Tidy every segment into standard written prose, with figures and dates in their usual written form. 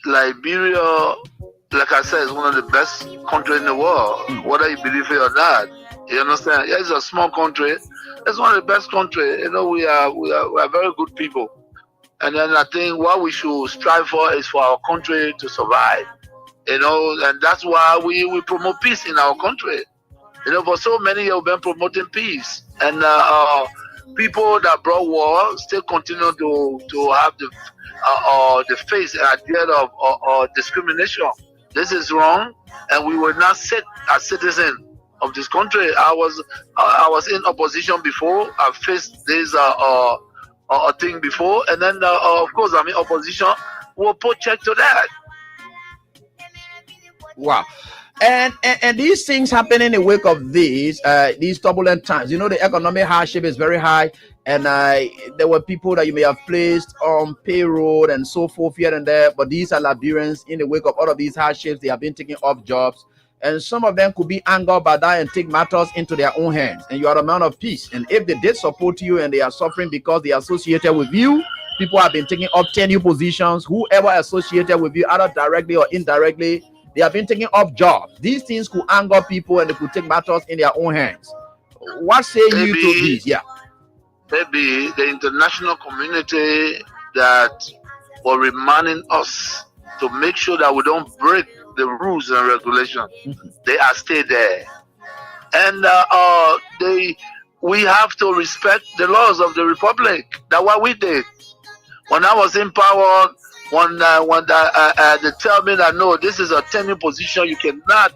Liberia, like I said, is one of the best countries in the world, whether you believe it or not. You understand? Yeah, it's a small country. It's one of the best countries. You know, we are very good people. And then I think what we should strive for is for our country to survive. You know, and that's why we promote peace in our country. You know, for so many years we've been promoting peace, and people that brought war still continue to have the face idea of discrimination. This is wrong, and we will not sit as citizens of this country. I was in opposition before. I faced this thing before, and then of course I'm in opposition. We'll put check to that. Wow. And these things happen in the wake of these turbulent times. You know, the economic hardship is very high, and there were people that you may have placed on payroll and so forth here and there. But these are Liberians in the wake of all of these hardships. They have been taking off jobs, and some of them could be angered by that and take matters into their own hands. And you are a man of peace. And if they did support you and they are suffering because they are associated with you, people have been taking up tenure positions. Whoever associated with you, either directly or indirectly, they have been taking off jobs. These things could anger people and they could take matters in their own hands. What say you to this? Yeah. Maybe the international community that were reminding us to make sure that we don't break the rules and regulations. They are still there. And we have to respect the laws of the Republic. That's what we did. When I was in power, when they tell me that no, this is a tenure position, you cannot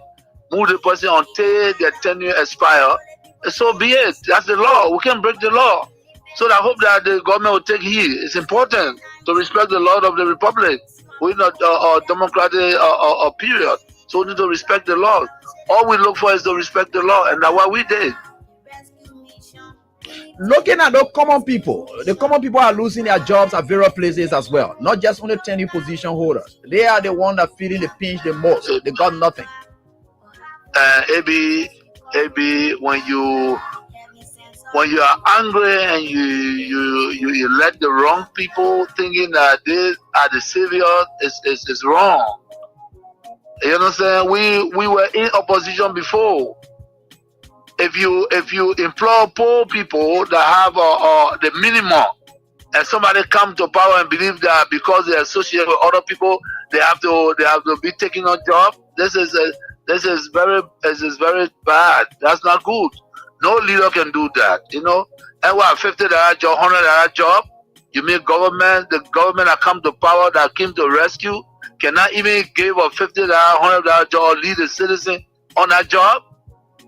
move the person until their tenure expire. So be it. That's the law. We can't break the law. So I hope that the government will take heed. It's important to respect the law of the Republic. We're not a democratic period, so we need to respect the law. All we look for is to respect the law, and that's what we did. Looking at the common people are losing their jobs at various places as well. Not just only tenure position holders. They are the ones that are feeling the pinch the most. They got nothing. Ab, when you are angry and you let the wrong people thinking that they are the savior, is wrong. You understand? We were in opposition before. If you employ poor people that have the minimum, and somebody come to power and believe that because they associate with other people, they have to be taking on job. This is very bad. That's not good. No leader can do that. You know, and what, $50 job, $100 job? You mean the government that come to power, that came to rescue, cannot even give a $50, $100 job or lead a citizen on that job?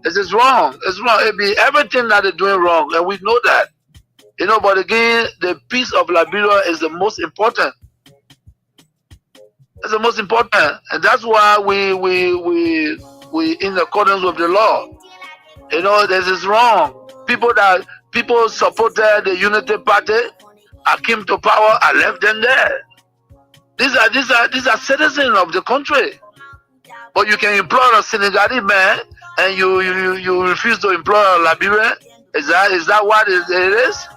This is wrong. It's wrong. It be everything that they're doing wrong, and we know that. You know, but again, the peace of Liberia is the most important. It's the most important, and that's why we in accordance with the law. You know, this is wrong. People supported the Unity Party. I came to power. I left them there. These are citizens of the country. But you can employ a Senegalese man, and you refuse to employ a Liberian. Is that what it is?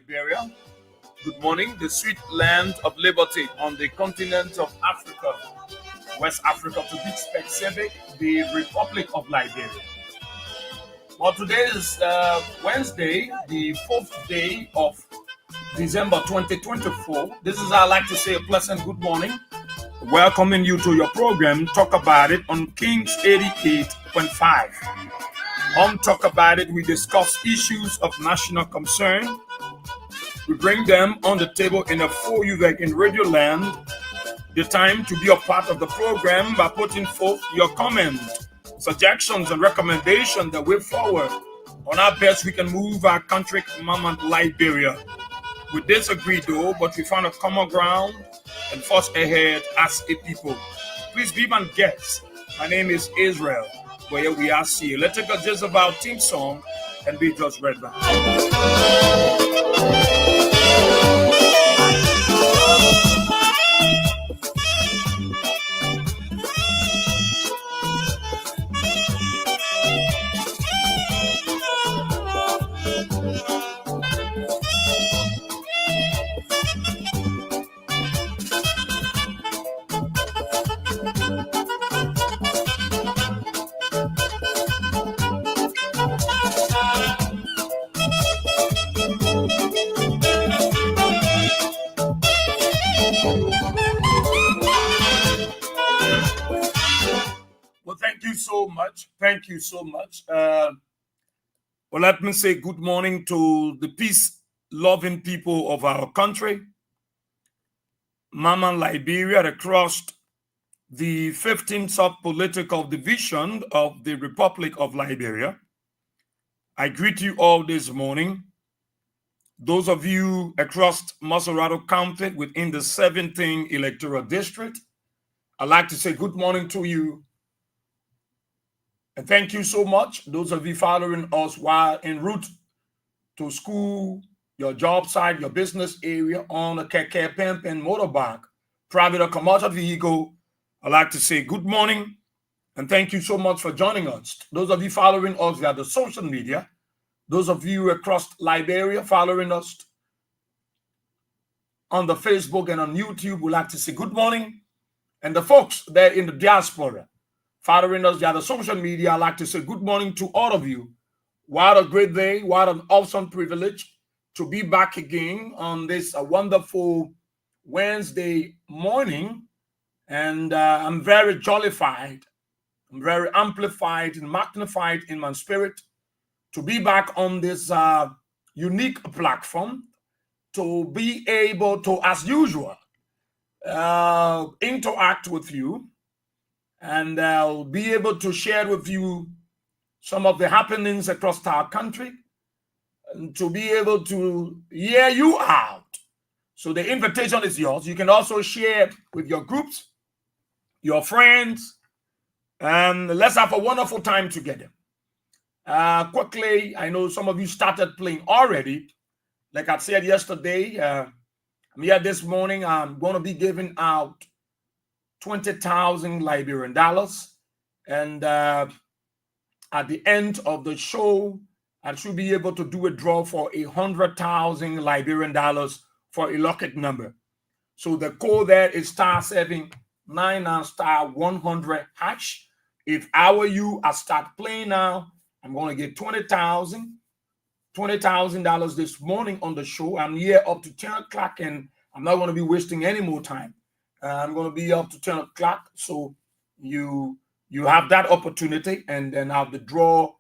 Liberia. Good morning, the sweet land of liberty on the continent of Africa, West Africa to be specific, the Republic of Liberia. Well, today is Wednesday, the 4th day of December 2024. This is, I like to say, a pleasant good morning. Welcoming you to your program, Talk About It, on Kings 88.5. On Talk About It, we discuss issues of national concern. We bring them on the table in a for you that in Radio Land. The time to be a part of the program by putting forth your comments, suggestions, and recommendations that way forward on how best we can move our country, Mama Liberia. We disagree though, but we found a common ground and force ahead as a people. Please be my guest. My name is Israel. Where we are see. Let's take a just about team song and be just read back. Well, thank you so much. Thank you so much. Well, let me say good morning to the peace-loving people of our country, Mama Liberia, across the 15th sub-political division of the Republic of Liberia. I greet you all this morning. Those of you across Maserado County within the 17th electoral district, I'd like to say good morning to you. And thank you so much. Those of you following us while en route to school, your job site, your business area, on a keke, pimp, and motorbike, private or commercial vehicle, I'd like to say good morning and thank you so much for joining us. Those of you following us via the social media, those of you across Liberia following us on the Facebook and on YouTube, we'd like to say good morning. And the folks there in the diaspora following us via the social media, I'd like to say good morning to all of you. What a great day, what an awesome privilege to be back again on this wonderful Wednesday morning. And I'm very jollified, I'm very amplified and magnified in my spirit to be back on this unique platform, to be able to, as usual, interact with you and be able to share with you some of the happenings across our country, and to be able to hear you out. So the invitation is yours. You can also share with your groups, your friends, and let's have a wonderful time together. Quickly, I know some of you started playing already. Like I said yesterday, I'm here this morning. I'm going to be giving out 20,000 Liberian dollars. And at the end of the show, I should be able to do a draw for 100,000 Liberian dollars for a lucky number. So the code there is *799 *100 hash. If I were you, I start playing now. I'm going to get $20,000 this morning on the show. I'm here up to 10 o'clock, and I'm not going to be wasting any more time. I'm going to be up to 10 o'clock, so you have that opportunity, and then have the draw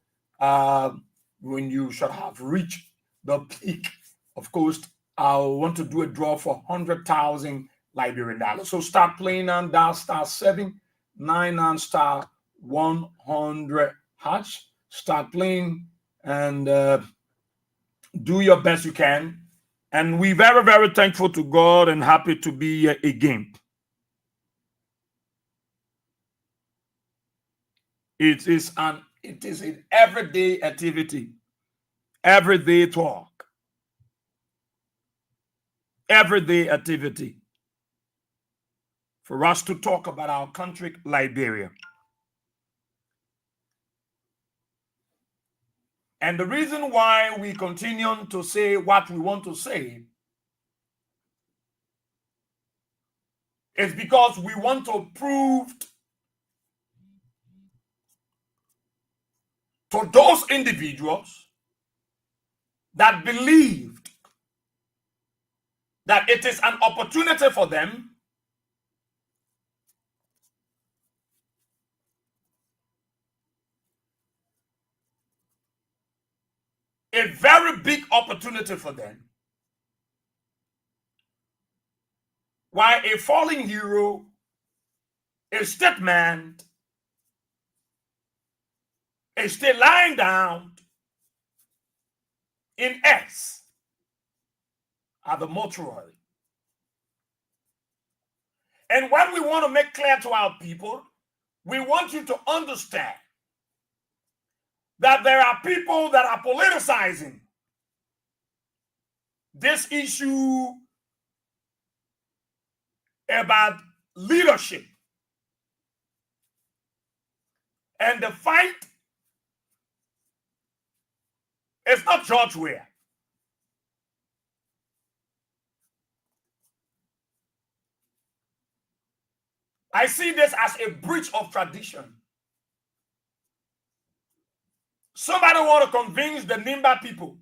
when you should have reached the peak. Of course, I want to do a draw for 100,000 Liberian dollars. So start playing on dial *799 *100 hash. Start playing and do your best you can. And we're very, very thankful to God and happy to be here again. It is an everyday activity, everyday talk, everyday activity for us to talk about our country, Liberia. And the reason why we continue to say what we want to say is because we want to prove to those individuals that believed that it is an opportunity for them a very big opportunity for them. Why a fallen hero, a statement, is still lying down in S at the mortuary. And what we want to make clear to our people, we want you to understand that there are people that are politicizing this issue about leadership. And the fight is not George Weah. I see this as a breach of tradition. Somebody want to convince the Nimba people.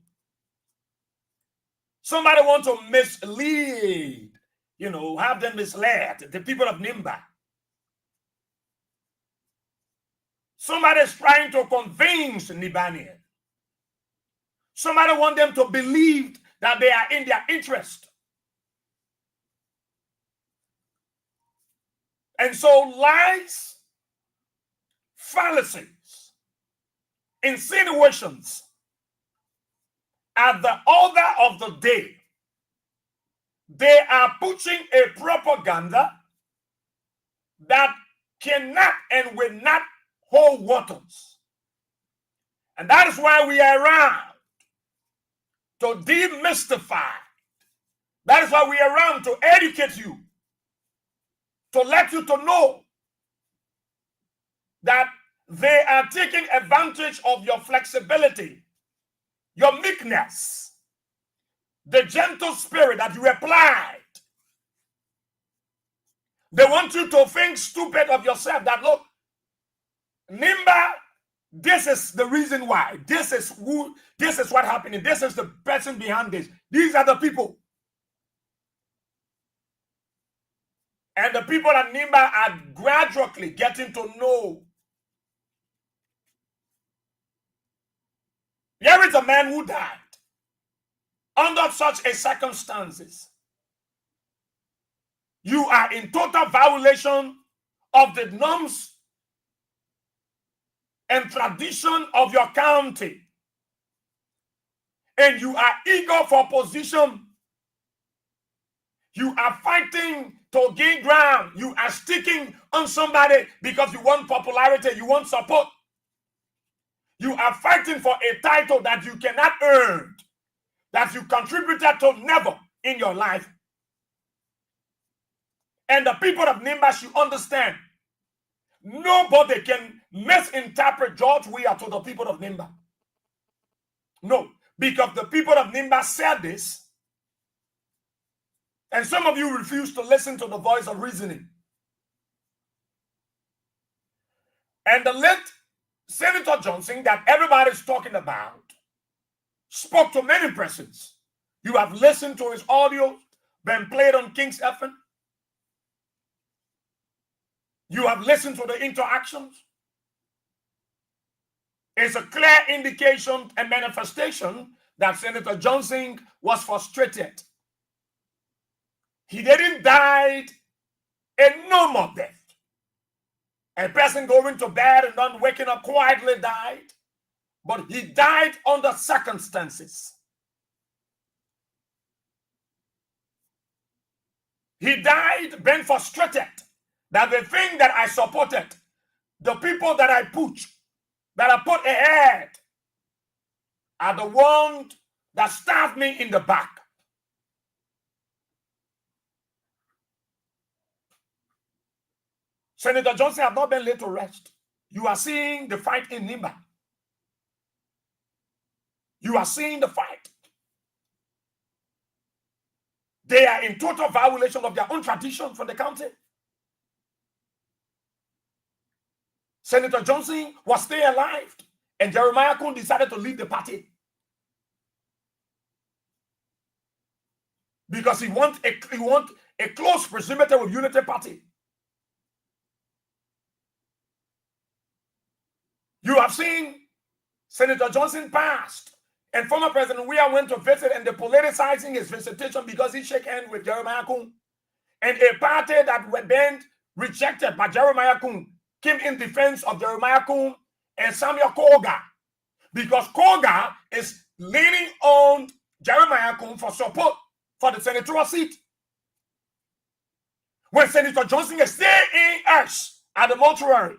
Somebody want to mislead, have them misled, the people of Nimba. Somebody is trying to convince Nibanian. Somebody want them to believe that they are in their interest. And so lies, fallacies, insinuations at the order of the day, they are pushing a propaganda that cannot and will not hold waters. And that is why we are around to demystify. That is why we are around to educate you, to let you to know that they are taking advantage of your flexibility, your meekness, the gentle spirit that you applied. They want you to think stupid of yourself that, look, Nimba, this is the reason why. This is what happened. This is the person behind this. These are the people. And the people at Nimba are gradually getting to know. Here is a man who died under such a circumstances. You are in total violation of the norms and tradition of your county. And you are eager for position. You are fighting to gain ground. You are sticking on somebody because you want popularity, you want support. You are fighting for a title that you cannot earn, that you contributed to never in your life. And the people of Nimba should understand, nobody can misinterpret George Weah to the people of Nimba. No, because the people of Nimba said this, and some of you refuse to listen to the voice of reasoning. And the late Senator Johnson that everybody's talking about spoke to many persons. You have listened to his audio, been played on King's FM. You have listened to the interactions. It's a clear indication and manifestation that Senator Johnson was frustrated. He didn't die a normal death. A person going to bed and not waking up quietly died, but he died under circumstances. He died being frustrated that the thing that I supported, the people that I put ahead, are the ones that stabbed me in the back. Senator Johnson has not been laid to rest. You are seeing the fight in Nimba. You are seeing the fight. They are in total violation of their own tradition from the county. Senator Johnson was still alive, and Jeremiah Kun decided to leave the party. because he want a close proximity with Unity Party. You have seen Senator Johnson passed, and former President Weah went to visit, and they're politicizing his visitation because he shook hands with Jeremiah Kun. And a party that were then rejected by Jeremiah Kun came in defense of Jeremiah Kun and Samuel Koga, because Koga is leaning on Jeremiah Kun for support for the senatorial seat. When Senator Johnson is still in us at the mortuary,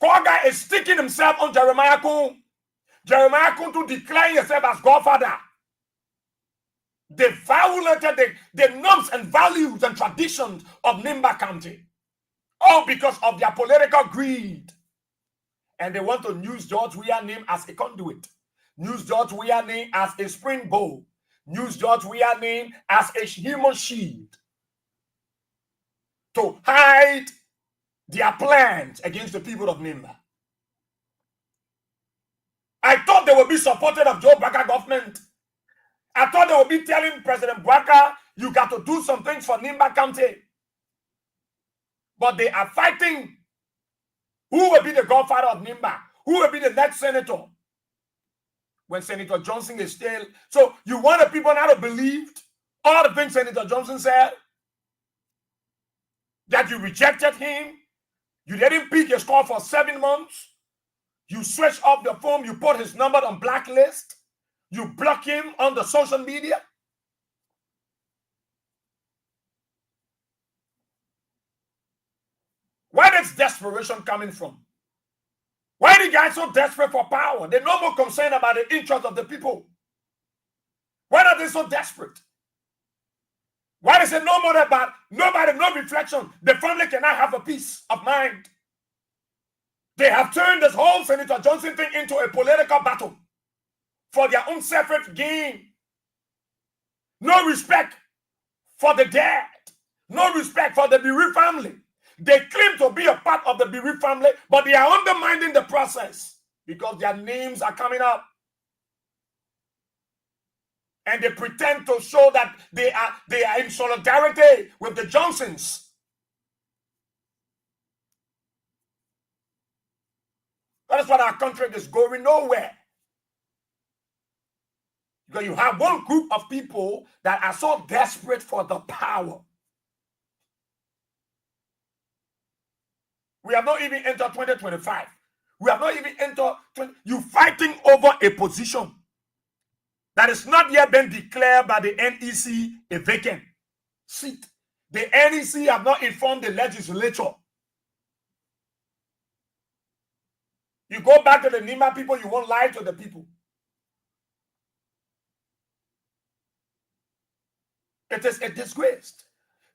Koga is sticking himself on Jeremiah Kun. Jeremiah Kun to declare himself as Godfather. They violated the norms and values and traditions of Nimba County. All because of their political greed. And they want to use George Weah's name as a conduit. Use George Weah's name as a springboard. Use George Weah's name as a human shield to hide their plans against the people of Nimba. I thought they would be supported of Joe Baka government. I thought they would be telling President Baka, you got to do some things for Nimba County. But they are fighting who will be the godfather of Nimba, who will be the next senator. When Senator Johnson is still. So you want the people now to believe all the things Senator Johnson said? That you rejected him, you didn't pick his call for 7 months, you switched off the phone, you put his number on blacklist, you block him on the social media. Where is desperation coming from? Why are the guys so desperate for power? They're no more concerned about the interests of the people. Why are they so desperate? Why is it no more about nobody, no reflection? The family cannot have a peace of mind. They have turned this whole Senator Johnson thing into a political battle for their own separate gain. No respect for the dead. No respect for the bereaved family. They claim to be a part of the bereaved family, but they are undermining the process because their names are coming up. And they pretend to show that they are in solidarity with the Johnsons. That is what our country is going nowhere. Because you have one group of people that are so desperate for the power. We have not even entered 2025. We have not even entered. You fighting over a position that is not yet been declared by the NEC a vacant seat. The NEC have not informed the legislature. You go back to the Nimba people, you won't lie to the people. It is a disgrace.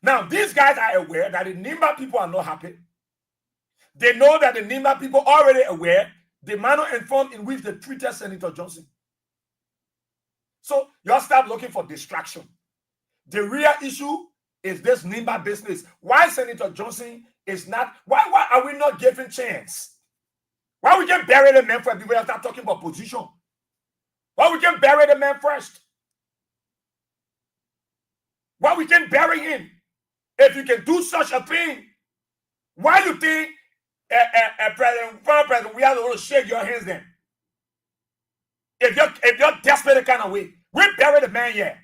Now, these guys are aware that the Nimba people are not happy. They know that the Nimba people are already aware the manner and form in which they treated Senator Johnson. So you all start looking for distraction. The real issue is this Nimba business. Why Senator Johnson is not, why are we not giving chance? Why we can bury the man first before we start talking about position? Why we can bury the man first? Why we can bury him? If you can do such a thing, why you think President, we are going to shake your hands then? If you're desperate the kind of way, we bury the man here.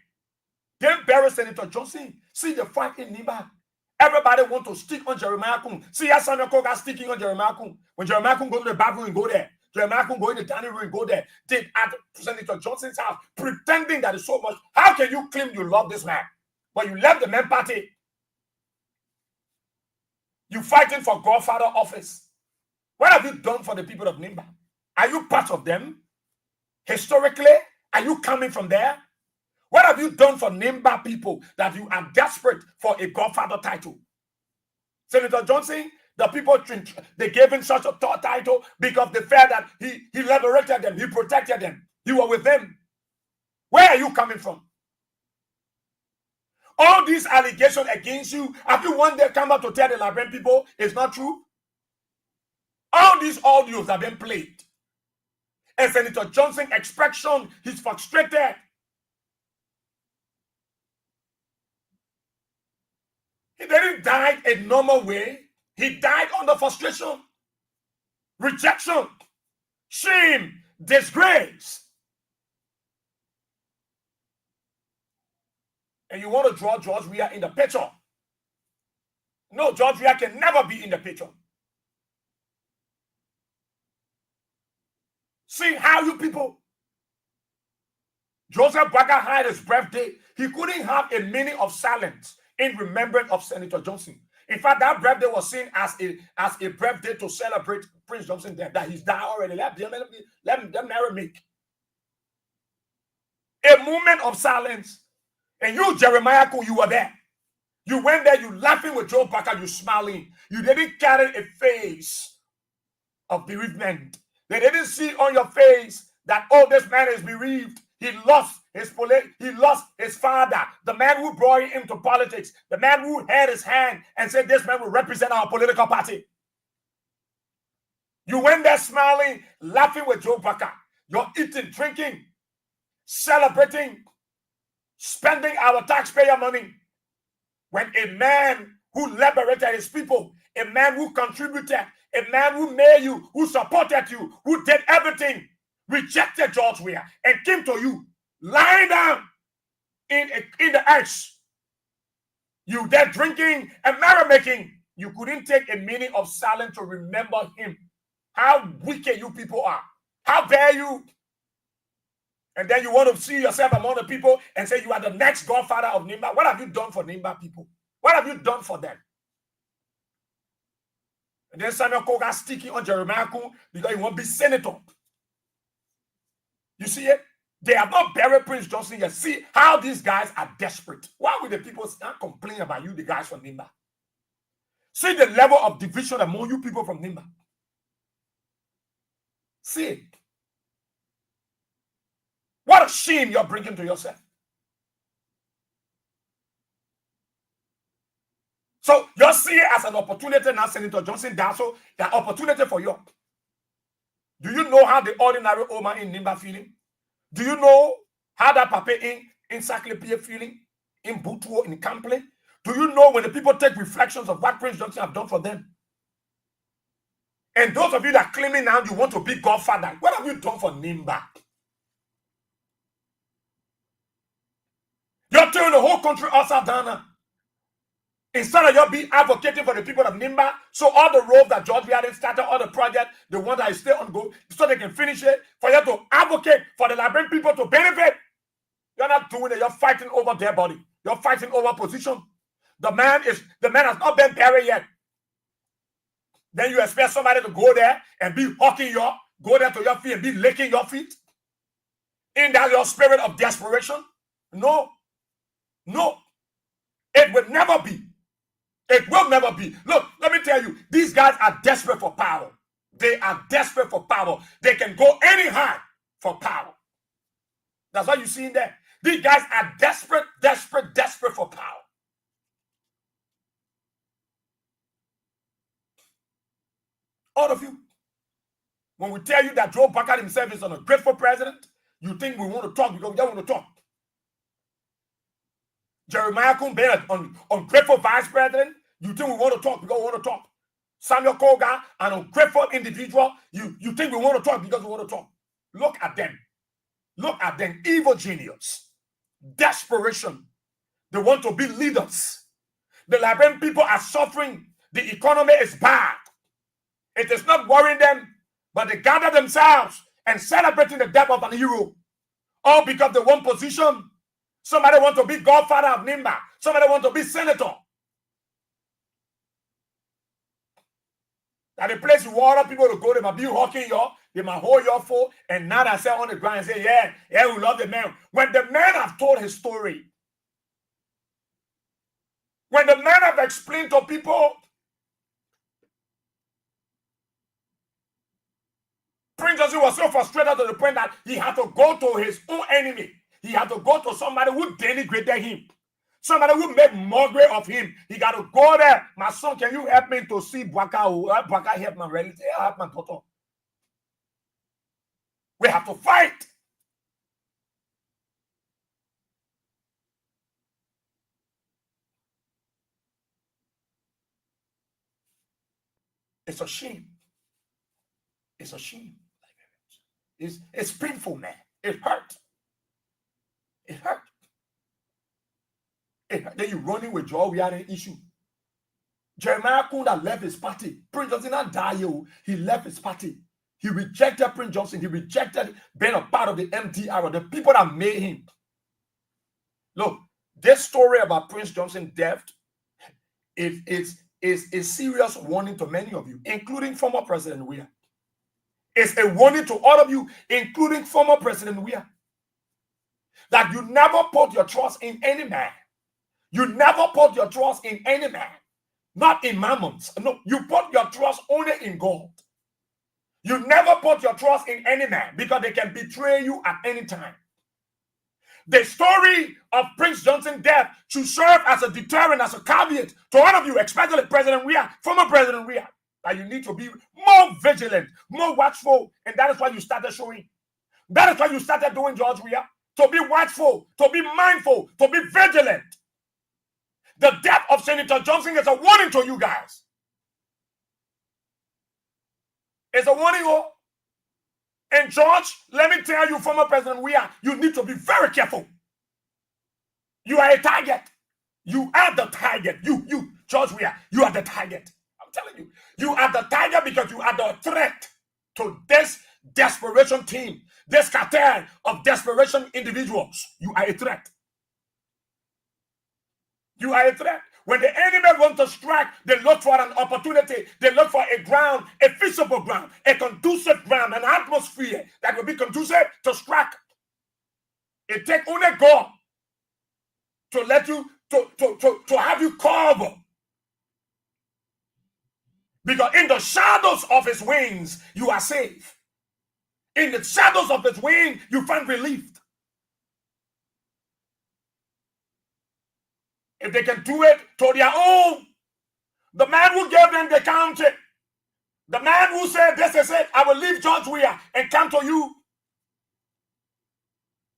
Then bury Senator Johnson. See the fight in Nimba. Everybody want to stick on Jeremiah Kun. See how Samuel Koga sticking on Jeremiah Kun. When Jeremiah Kun go to the bathroom and go there. Jeremiah Kun go in the dining room and go there. They at Senator Johnson's house, pretending that it's so much. How can you claim you love this man, but you left the man party? You fighting for Godfather office. What have you done for the people of Nimba? Are you part of them? Historically, are you coming from there? What have you done for Nimba people that you are desperate for a Godfather title? Senator Johnson, the people, they gave him such a title because they felt that he liberated them, he protected them, he was with them. Where are you coming from? All these allegations against you, have you one day come up to tell the Liberian people it's not true? All these audios have been played. And Senator Johnson expression, he's frustrated. He didn't die a normal way. He died under frustration, rejection, shame, disgrace. And you want to draw George Weah in the picture. No, George Weah can never be in the picture. See how you people. Joseph Baker had his birthday. He couldn't have a minute of silence in remembrance of Senator Johnson. In fact, that birthday was seen as a birthday to celebrate Prince Johnson death, that he's died already. Let them never make a moment of silence. And you, Jeremiah, you were there. You went there, you laughing with Joe Parker, you smiling. You didn't carry a face of bereavement. They didn't see on your face that, oh, this man is bereaved. He lost his father, the man who brought him into politics, the man who held his hand and said, this man will represent our political party. You went there smiling, laughing with Joe Parker. You're eating, drinking, celebrating, spending our taxpayer money. When a man who liberated his people, a man who contributed, a man who made you, who supported you, who did everything, rejected George Weah and came to you, lying down in the ash. You there drinking and merrymaking. You couldn't take a minute of silence to remember him. How wicked you people are. How dare you? And then you want to see yourself among the people and say you are the next godfather of Nimba. What have you done for Nimba people? What have you done for them? And then Samuel Koga sticking on Jeremiah Kun because he won't be senator. You see it? They have not buried Prince Johnson yet. See how these guys are desperate. Why would the people start complaining about you, the guys from Nimba? See the level of division among you people from Nimba. See it. What a shame you're bringing to yourself. So you see it as an opportunity now, Senator Johnson, that's so the opportunity for you. Do you know how the ordinary Oma in Nimba feeling? Do you know how that papa in Saklepie feeling? In Butuo, in Kample? Do you know when the people take reflections of what Prince Johnson have done for them? And those of you that are claiming now you want to be godfather, what have you done for Nimba? You're turning the whole country upside down. Instead of you being advocating for the people of Nimba, so all the roads that George Weah started, all the project, the one that is still on go, so they can finish it, for you to advocate for the Liberian people to benefit. You're not doing it. You're fighting over their body. You're fighting over position. The man has not been buried yet. Then you expect somebody to go there and be hawking go there to your feet and be licking your feet? In that your spirit of desperation? No. No. It will never be. It will never be. Look, let me tell you, these guys are desperate for power. They are desperate for power. They can go anyhow for power. That's what you see in there. These guys are desperate for power. All of you. When we tell you that Joe Parker himself is an ungrateful president, you think we want to talk because we don't want to talk. Jeremiah Kun being an ungrateful vice president, you think we want to talk because we want to talk. Samuel Koga, an ungrateful individual, you think we want to talk because we want to talk. Look at them. Look at them. Evil genius. Desperation. They want to be leaders. The Liberian people are suffering. The economy is bad. It is not worrying them, but they gather themselves and celebrating the death of an hero. All because they want position. Somebody want to be godfather of Nimba. Somebody want to be senator. At the place you want other people to go, they might be hawking you, they might hold your foot, and now they say on the ground and say, yeah, we love the man. When the man have told his story, when the man have explained to people, Prince Johnson was so frustrated to the point that he had to go to his own enemy. He had to go to somebody who denigrated him. Somebody who made mockery of him. He got to go there. My son, can you help me to see Bwaka? Bwaka help my relative, help my daughter. We have to fight. It's a shame. It's a shame. It's painful, man. It hurt. It hurt. Then you running with Joe. We had an issue. Jeremiah Kunda left his party. Prince Johnson not die. He left his party. He rejected Prince Johnson. He rejected being a part of the MDR, the people that made him. Look, this story about Prince Johnson's death is a serious warning to many of you, including former President Weah. It's a warning to all of you, including former President Weah, that you never put your trust in any man. You never put your trust in any man, not in mammons. No, you put your trust only in God. You never put your trust in any man because they can betray you at any time. The story of Prince Johnson's death should serve as a deterrent, as a caveat to all of you, especially President Weah, former President Weah, that you need to be more vigilant, more watchful, and that is why you started showing. That is why you started doing George Weah, to be watchful, to be mindful, to be vigilant. The death of Senator Johnson is a warning to you guys. It's a warning. And George, let me tell you, former President Weah, you need to be very careful. You are a target. You are the target. You, George Weah, you are the target. I'm telling you. You are the target because you are the threat to this desperation team, this cartel of desperation individuals. You are a threat. You are a threat. When the enemy wants to strike, they look for an opportunity. They look for a ground, a feasible ground, a conducive ground, an atmosphere that will be conducive to strike. It takes only God to let you, to have you cover. Because in the shadows of his wings, you are safe. In the shadows of his wing, you find relief. If they can do it to their own, the man who gave them the country, the man who said, this is it, I will leave George Weah and come to you,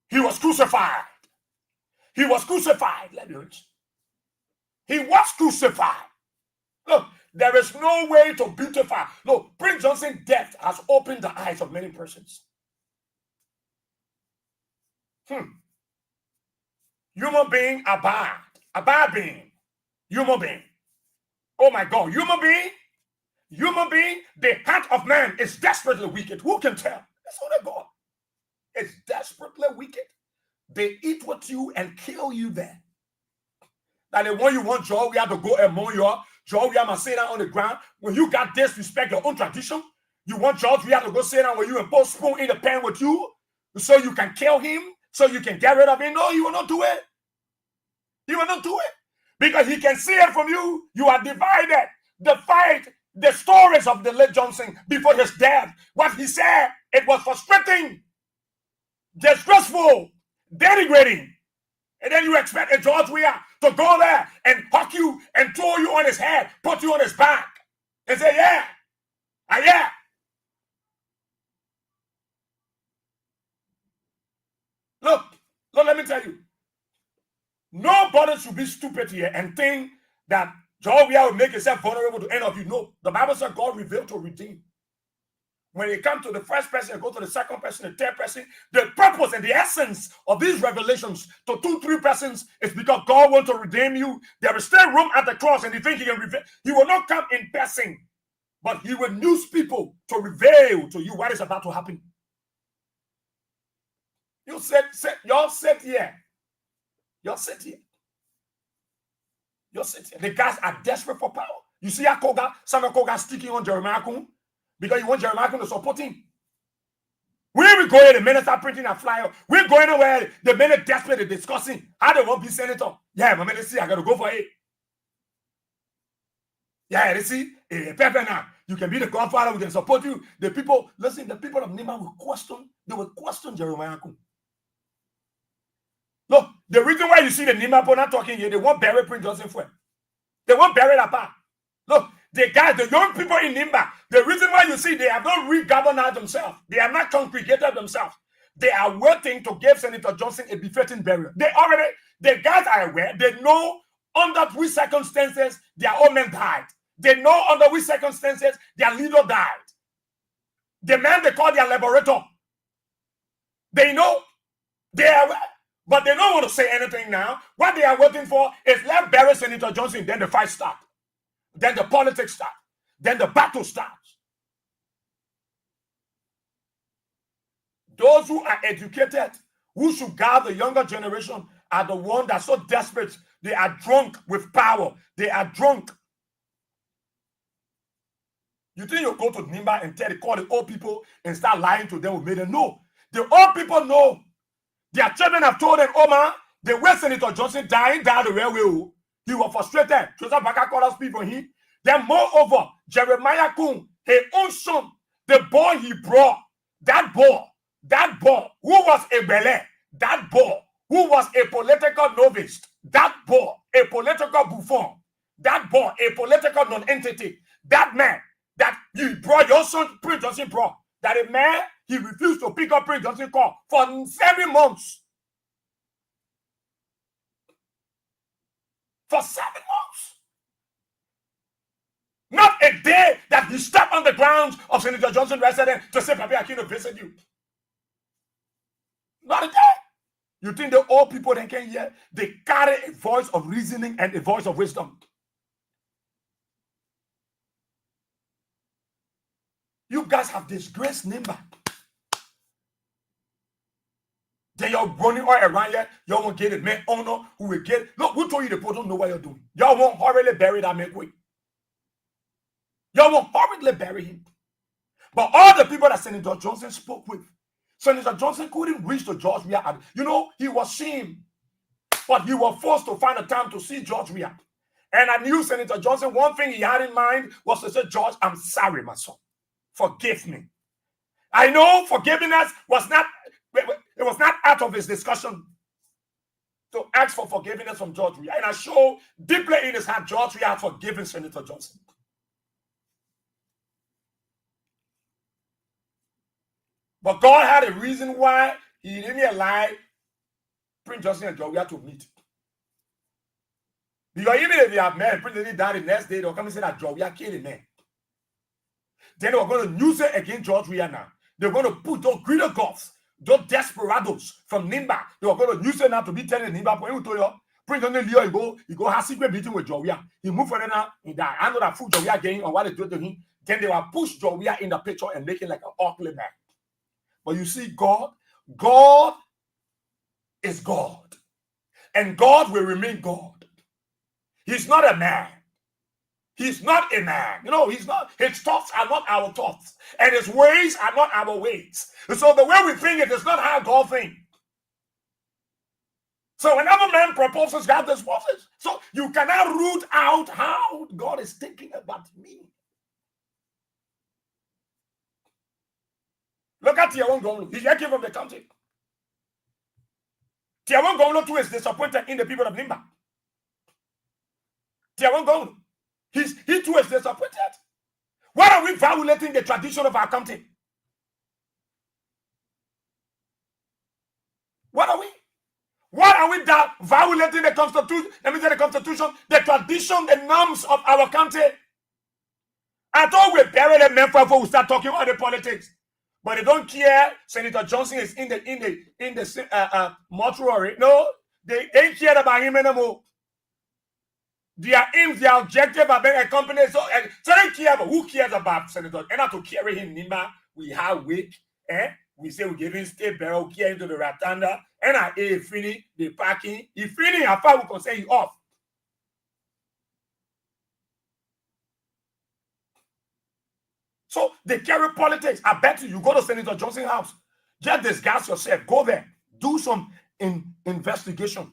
he was crucified. He was crucified. He was crucified. Look, there is no way to beautify. Look, Prince Johnson's death has opened the eyes of many persons. Human beings are bad. A bad being. Human being. Oh my God. Human being. The heart of man is desperately wicked. Who can tell? It's only God. It's desperately wicked. They eat with you and kill you there. That the one you want Joe, we have to go among you. Joe, we have to sit down on the ground. When you got disrespect your own tradition, you want George, we have to go sit down with you and put spoon in the pan with you so you can kill him, so you can get rid of him. No, you will not do it. He will not do it because he can see it from you. You are divided. The fight, the stories of the late Johnson before his death, what he said, it was frustrating, disgraceful, denigrating. And then you expect a George Weah to go there and hug you and throw you on his head, put you on his back, and say, yeah, yeah. Look, let me tell you. Nobody should be stupid here and think that George Weah will make himself vulnerable to any of you. No, the Bible says God revealed to redeem. When it comes to the first person, and go to the second person, the third person, the purpose and the essence of these revelations to 2, 3 persons is because God wants to redeem you. There is still room at the cross, and you think he can reveal. He will not come in person, but he will use people to reveal to you what is about to happen. Y'all sit here. Y'all sit here. The guys are desperate for power. You see Samuel Koga sticking on Jeremiah Kun because he wants Jeremiah Kun to support him. Where we go, the minute start printing a flyer. We're going where the minute desperate is discussing how they want to be senator. Yeah, my man, see, I got to go for it. Yeah, you see, Pepe now, you can be the godfather, we can support you. The people, listen, the people of Nimba will question Jeremiah Kun. Look, the reason why you see the Nimba not talking here, they won't bury Prince Johnson for. They won't bury that part. Look, The guys, the young people in Nimba, the reason why you see they have not regoverned themselves, they are not congregated themselves. They are waiting to give Senator Johnson a befitting burial. The guys are aware, they know under which circumstances their own men died. They know under which circumstances their leader died. The man they call their liberator. They know, they are aware, but they don't want to say anything now. What they are waiting for is let bury Senator Johnson, then the fight starts. Then the politics start. Then the battle starts. Those who are educated, who should guide the younger generation, are the ones that are so desperate. They are drunk with power. They are drunk. You think you go to Nimba and call the old people and start lying to them with made them? No. The old people know. Their children have told them, oh man, the way Senator Johnson died the railway. He was frustrated. Joseph Baka called us people here. Then moreover, Jeremiah Kun, his own son, the boy he brought, that boy who was a belay, that boy who was a political novice, that boy, a political buffon, that boy, a political non-entity, that man that you brought your son, Prince Johnson brought, that a man, he refused to pick up Prince Johnson call for 7 months. For 7 months. Not a day that you step on the grounds of Senator Johnson residence to say, Papi Aquino visit you. Not a day. You think the old people that can hear, they carry a voice of reasoning and a voice of wisdom. You guys have disgraced Nimba. Then you're running all around here. Y'all won't get it. Man, honor who will get it. Look, who told you the people don't know what you're doing? Y'all won't hurriedly bury that man quick. Y'all won't hurriedly bury him. But all the people that Senator Johnson spoke with, Senator Johnson couldn't reach to George Weah. You know, he was seen, but he was forced to find a time to see George Weah. And I knew Senator Johnson, one thing he had in mind was to say, George, I'm sorry, my son. Forgive me. I know forgiveness was not, it was not out of his discussion to ask for forgiveness from George Weah. And I show deeply in his heart, George Weah had forgiven Senator Johnson. But God had a reason why he didn't allow Prince Johnson and George Weah to meet. Because even if you have men, Prince Johnson died the next day, they'll come and say that George Weah killed a man. Then they were going to use it against George Weah now. They're going to put those greater gods, those desperados from Nimba. They were going to use it now to be telling Nimba, Prince Johnson, he go have secret meeting with George Weah. He moved for them now, he died. I know that fool George Weah getting on what they do to him. Then they will push George Weah in the picture and make it like an ugly man. But you see, God is God. And God will remain God. He's not a man. He's not a man. You know, he's not. His thoughts are not our thoughts. And his ways are not our ways. And so the way we think it is not how God thinks. So whenever man proposes, God disposes. So you cannot root out how God is thinking about me. Look at Tiawon Gomlo. He just came from the country. Tiawon Gomlo too is disappointed in the people of Nimba. Tiawon Gomlo. He too is disappointed. Why are we violating the tradition of our country? What are we? Why are we violating the constitution? Let me say the constitution, the tradition, the norms of our country. I thought we buried the men before we start talking about the politics. But they don't care. Senator Johnson is in the mortuary. No, they ain't care about him anymore. Their aims, their objective are being accompanied. So they care about who cares about Senator. And not to carry him, Nimba, we have week. We say we give him state burial, care into the Ratanda, and I finish the parking. If finish, how far we can say he off. So they carry politics. I bet you go to Senator Johnson's house. Just disguise yourself. Go there. Do some investigation.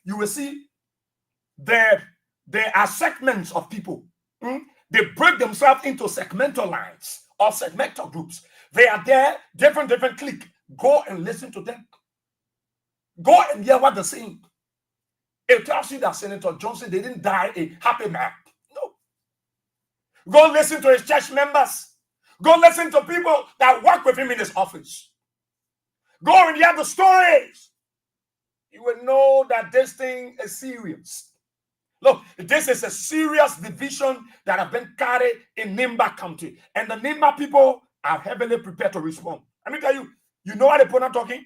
You will see there are segments of people. They break themselves into segmental lines or segmental groups. They are there, different clique. Go and listen to them. Go and hear what they're saying. It tells you that Senator Johnson, they didn't die a happy man. No. Go listen to his church members. Go listen to people that work with him in his office. Go and hear the stories. You will know that this thing is serious. Look, this is a serious division that has been carried in Nimba County. And the Nimba people are heavily prepared to respond. Let me tell you, you know why the people are not talking?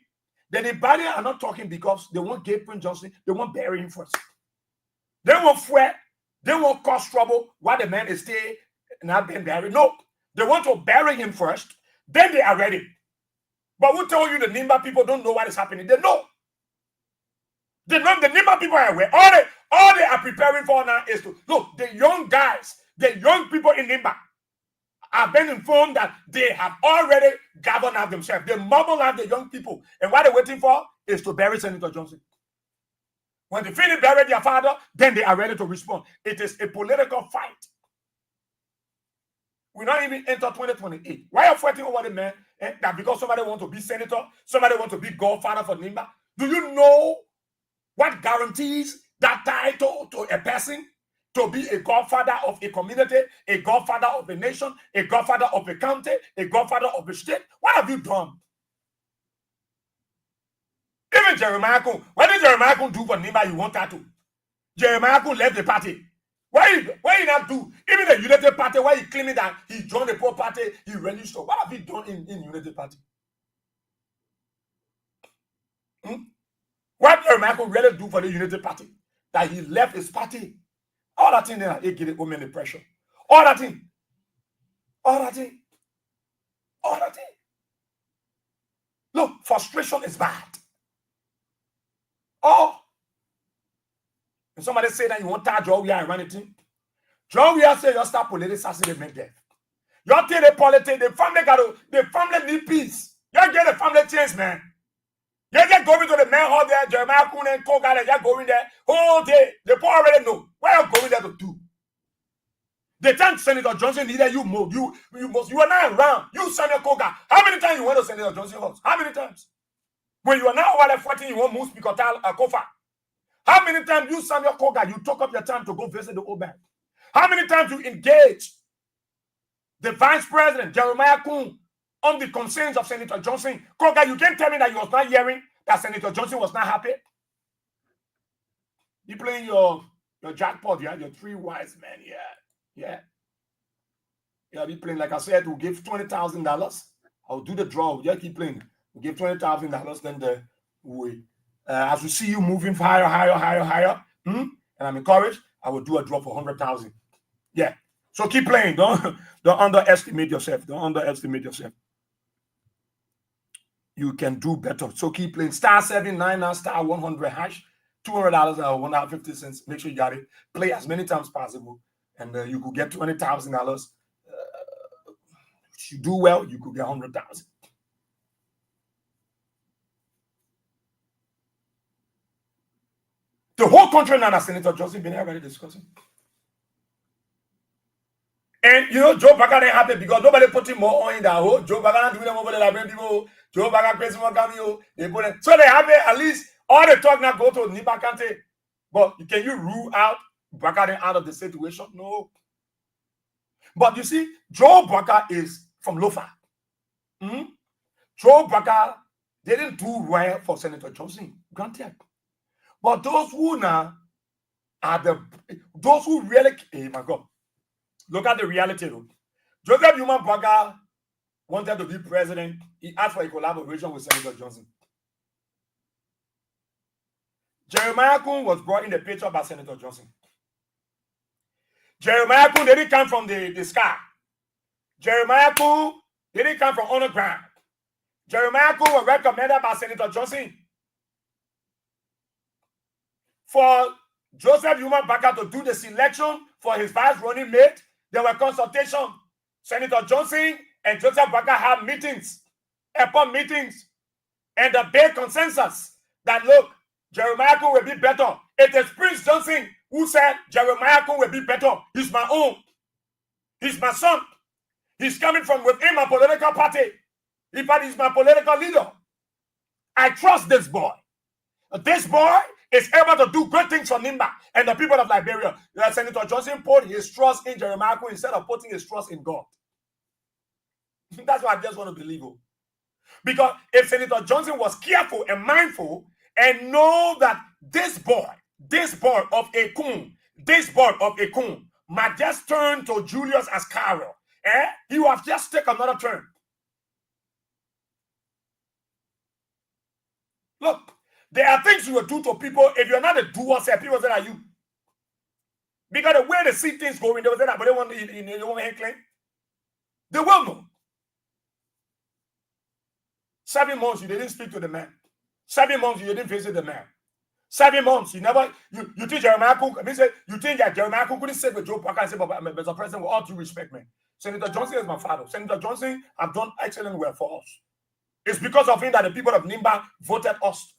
The Nimba are not talking because they want Gabriel Johnson, they want bury him first. They won't sweat, they won't cause trouble while the man is still not being buried. No, they want to bury him first, then they are ready. But who told you the Nimba people don't know what is happening? They know. They know the Nimba people are aware. All they are preparing for now is to look, the young guys, the young people in Nimba have been informed that they have already gathered out themselves. They mobilize the young people. And what they're waiting for is to bury Senator Johnson. When they finish burying their father, then they are ready to respond. It is a political fight. We're not even enter 2028. Why are you fighting over the man? That because somebody wants to be senator, somebody wants to be godfather for Nimba? Do you know what guarantees that title to a person to be a godfather of a community, a godfather of a nation, a godfather of a county, a godfather of a state? What have you done? Even Jeremiah Kun, what did Jeremiah Kun do for Nimba? You want that to? Jeremiah Kun left the party. Why you not do? Even the United Party, why you claiming that he joined the poor party, he registered? What have you done in United Party? What Jeremiah Kun really do for the United Party? That he left his party. All that thing there, he get it women the pressure. All that thing. Look, frustration is bad. Oh. And somebody say that you want to Joe, we are running thing. Joe, we are saying you start politics, I say they make death. You take the politics, the family need peace. You get the family change, man. You just going to the main hall there, Jeremiah Kun and Koga, you're going there whole day. The poor already know what you're going there to do. The time Senator Johnson needed you more. You are not around. You, Samuel Koga. How many times you went to Senator Johnson's house? How many times? When you are now over there fighting, you want to speak Kofa. How many times you, Samuel Koga, you took up your time to go visit the old man? How many times you engage the vice president, Jeremiah Kun, on the concerns of Senator Johnson? Koga, you can't tell me that you was not hearing that Senator Johnson was not happy. You playing your jackpot, yeah? Your three wise men, yeah. Yeah, be playing, like I said, we'll give $20,000. I'll do the draw. Yeah, keep playing. We'll give $20,000, then as we see you moving higher, and I'm encouraged, I will do a draw for 100,000. Yeah. So keep playing. Don't underestimate yourself. You can do better. So keep playing. Star 799 star 100 hash, $200 or $1.50. Make sure you got it. Play as many times possible, and you could get $20,000. If you do well, you could get 100,000. The whole country now that Senator Johnson been already discussing. And you know, Joe Baga ain't happy because nobody put him more on in that hole. Joe Baga doing them over there like people. Joe Baga crazy one cameo. They put it. So they have it, at least all the talk now go to Nimba County. But can you rule out Baga out of the situation? No. But you see, Joe Baga is from Lofa. Joe Baga didn't do well for Senator Johnson. Granted. But those who now are those who really, hey my God, look at the reality though. Joseph Yuma Baga wanted to be president. He asked for a collaboration with Senator Johnson. Jeremiah Kun was brought in the picture by Senator Johnson. Jeremiah Kun didn't come from the sky. Jeremiah Kun didn't come from underground. Jeremiah Kun was recommended by Senator Johnson. For Joseph Yuma Baga to do the selection for his vice running mate, there were consultations. Senator Johnson and Joseph Baga had meetings, upon meetings, and the big consensus that look, Jeremiah Kun will be better. It is Prince Johnson who said Jeremiah Kun will be better. He's my own. He's my son. He's coming from within my political party. In fact, he's my political leader. I trust this boy. This boy is able to do great things for Nimba and the people of Liberia. Senator Johnson put his trust in Jeremiah instead of putting his trust in God. That's what I just want to believe. Because if Senator Johnson was careful and mindful and know that this boy of a coon might just turn to Julius as Carol, he would have just taken another turn. Look, there are things you will do to people if you're not a doer. Say people say that you, because the way they see things going, they will say that, but they want to claim. They will know. 7 months you didn't speak to the man. 7 months you didn't visit the man. 7 months you never you think Jeremiah Cook. I mean, say you think that Jeremiah Cook couldn't say with Joe Parker and say, but Mr. President, with all due respect, man, Senator Johnson is my father. Senator Johnson have done excellent work for us. It's because of him that the people of Nimba voted us.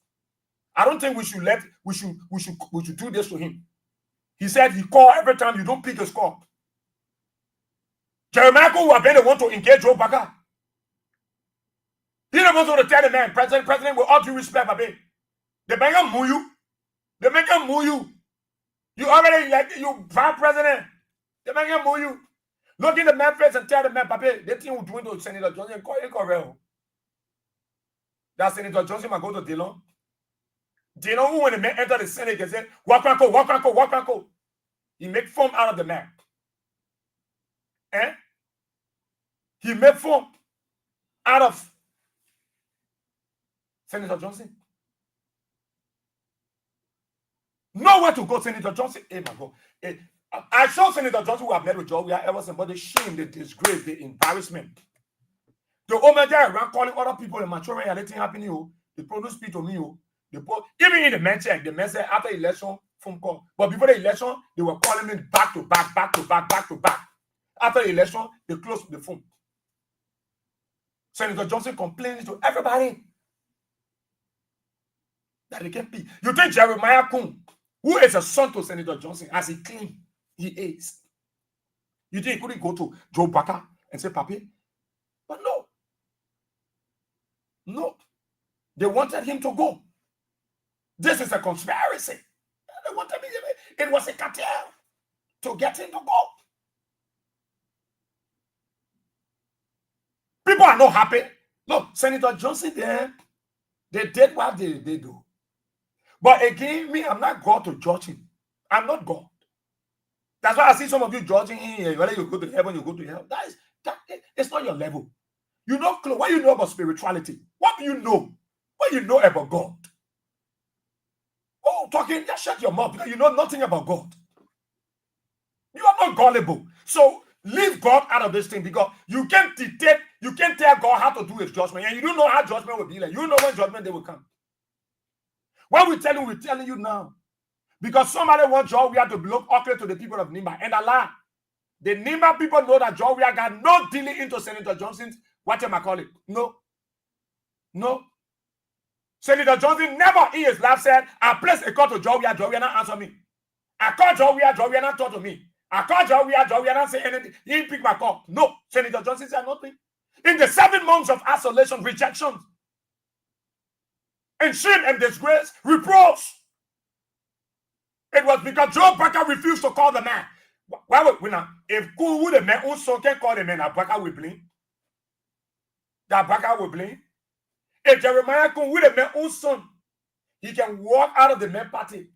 I don't think we should do this to him. He said he called every time you don't pick his call. Jeremiah Cook have been the one to engage Joe Parker. He never want to tell the man, President, with all due respect, baby. They make him move you. They make him move you. You already like you bad president. They make him move you. Look in the man face and tell the man, Papi, they think we're doing to Senator Johnson. Call it correct. That Senator Johnson might go to Dillon. Dillon, who when the man enter the Senate, he said, walk. He make foam out of the man. He made foam out of Senator Johnson. Nowhere to go, Senator Johnson. Hey, my God. I saw Senator Johnson who have met with Joe. We are ever saying, but the shame, the disgrace, the embarrassment. The Omega around calling other people and maturing and letting happen you. They produce speak to me. Even in the man said after election phone call. But before the election, they were calling me back to back. After the election, they closed the phone. Senator Johnson complaining to everybody that they can't be. You think Jeremiah Kun, who is a son to Senator Johnson, as he claimed he is, you think he couldn't go to Joe Baker and say, Papi? But no. They wanted him to go. This is a conspiracy. They wanted me. It was a cartel to get him to go. People are not happy. Look, Senator Johnson there, they did what they do. But again, me, I'm not God to judge him. I'm not God. That's why I see some of you judging him. Whether you go to heaven, you go to hell. It's not your level. You know, what you know about spirituality? What do you know? What you know about God? Oh, talking, just shut your mouth because you know nothing about God. You are not gullible. So leave God out of this thing because you can't dictate, you can't tell God how to do his judgment. And you don't know how judgment will be like. You know when judgment they will come. When we're telling you now. Because somebody wants Georgia to look ugly to the people of Nimba. And Allah, the Nimba people know that Georgia got no dealing into Senator Johnson's, what am I call it? No. Senator Johnson never in his life said, I placed a call to Georgia not answer me. I called Georgia not talk to me. I called Georgia not say anything. He didn't pick my call. No, Senator Johnson said nothing. In the 7 months of isolation, rejection, and shame and disgrace, reproach, it was because Joe Parker refused to call the man. Why would we now? If who would the man who so can call the man, Parker will blame. That Parker will blame. If Jeremiah could with the man whose son, he can walk out of the man party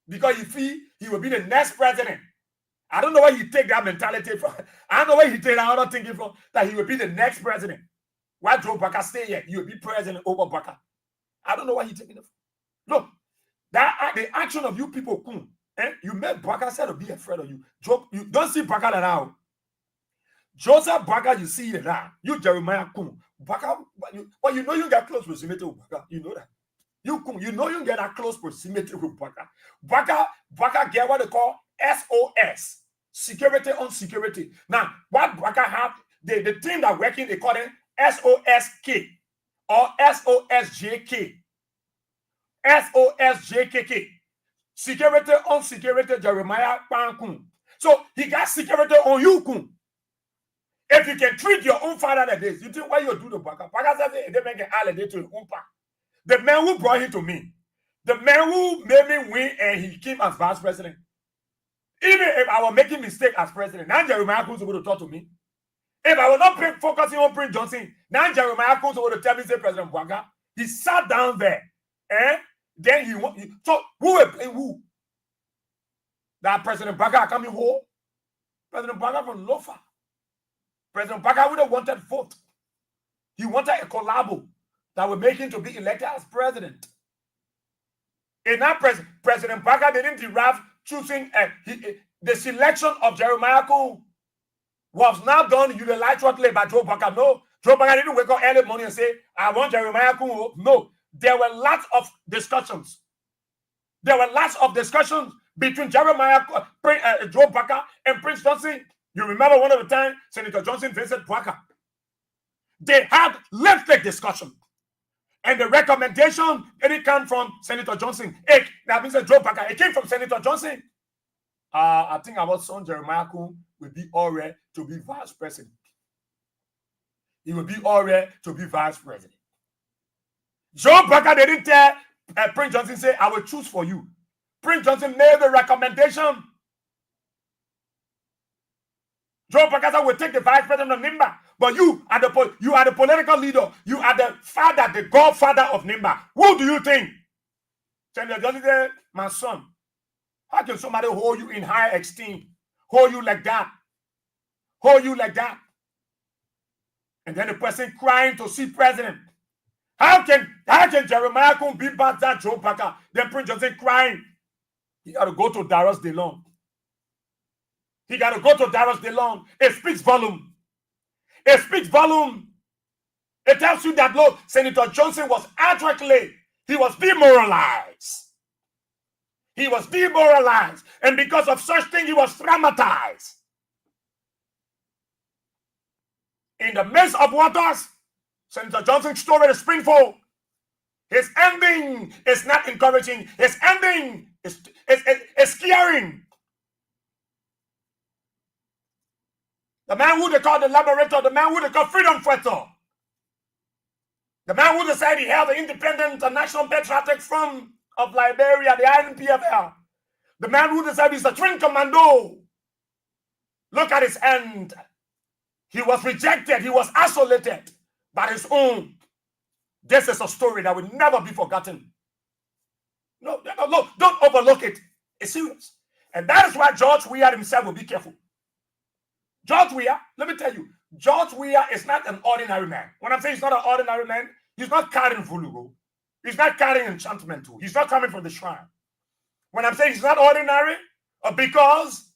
because he will be the next president. I don't know where he take that mentality from. I don't know where he take that other thinking from that he will be the next president. Why Joe Parker stay here? He will be president over Parker. I don't know why he taking it from. Look. That the action of you people, you made Baka said to be afraid of you. You don't see Baka like that. Joseph Baka, you see it now. You Jeremiah Kun. Baka, but you know you get close proximity with Baka. You know that. You know you get that close proximity with Baka. Baka get what they call SOS. Security on security. Now, what Baka have, the team that working, they call it SOSK or SOSJK. SOSJKK. Security on security, Jeremiah Pankun. So he got security on you, Kun. If you can treat your own father like this, you think why you do the Baka? Baka says they make an holiday to the Umpa. The man who brought him to me, The man who made me win and he came as vice president. Even if I was making mistake as president, now Jeremiah Coons would have talked to me. If I was not focusing on Prince Johnson, now Jeremiah Coons would have told me, say, President Bwanga, he sat down there. Then so who will play who? That President Bwanga coming home? President Bwanga from Lofa. President Bwanga would have wanted vote. He wanted a collabo that would make him to be elected as president. And now President Bwanga didn't derive choosing the selection of Jeremiah Coons was not done unilaterally by Joe Bwanga. No, Joe Bwanga didn't wake up early morning and say, I want Jeremiah Coons. No, there were lots of discussions. There were lots of discussions between Jeremiah, Joe Bwanga, and Prince Johnson. You remember one of the time Senator Johnson visited Bwanga. They had lengthy discussion. And the recommendation, it came from Senator Johnson. That means Joe Bwanga. It came from Senator Johnson. I think our son Jeremiah Coons will be all right to be vice president. He will be all right to be vice president. Joe Bwanga didn't tell Prince Johnson, say, I will choose for you. Prince Johnson made the recommendation. Joe Bwanga will take the vice president of Nimba. But you are the political leader. You are the father, the godfather of Nimba. Who do you think? Senator Johnson said, my son, how can somebody hold you in high esteem? Hold you like that? Hold you like that? And then the person crying to see president. How can Jeremiah Coons be back that Joe Bwanga? Then Prince Johnson crying. He got to go to Darius DeLong. He got to go to Darius DeLong. It speaks volume. It speaks volume. It tells you that, look, Senator Johnson was accurately, he was demoralized. He was demoralized. And because of such thing, he was traumatized. In the midst of waters, Senator Johnson's story is painful. His ending is not encouraging. His ending is scaring. The man who they call the liberator, the man who they call freedom fighter, the man who decided he held the Independent International Patriotic Front of Liberia, the INPFL, the man who decided he's a twin commando. Look at his end. He was rejected. He was isolated by his own. This is a story that will never be forgotten. No, don't overlook it. It's serious. And that is why George Weah himself will be careful. George Weah, let me tell you, George Weah is not an ordinary man. When I'm saying he's not an ordinary man, he's not carrying Vulugo. He's not carrying enchantment too. He's not coming from the shrine. When I'm saying he's not ordinary, because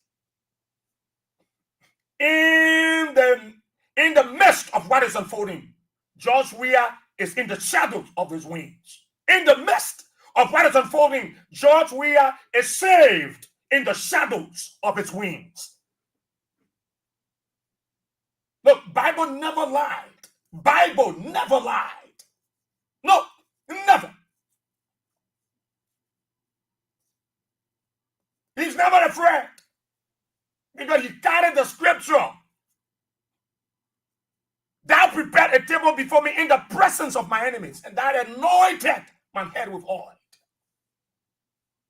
in the midst of what is unfolding, George Weah is in the shadows of his wings. In the midst of what is unfolding, George Weah is saved in the shadows of his wings. Look, Bible never lied. Bible never lied. No, never. He's never afraid because he carried the scripture. Thou prepared a table before me in the presence of my enemies, and thou anointed my head with oil.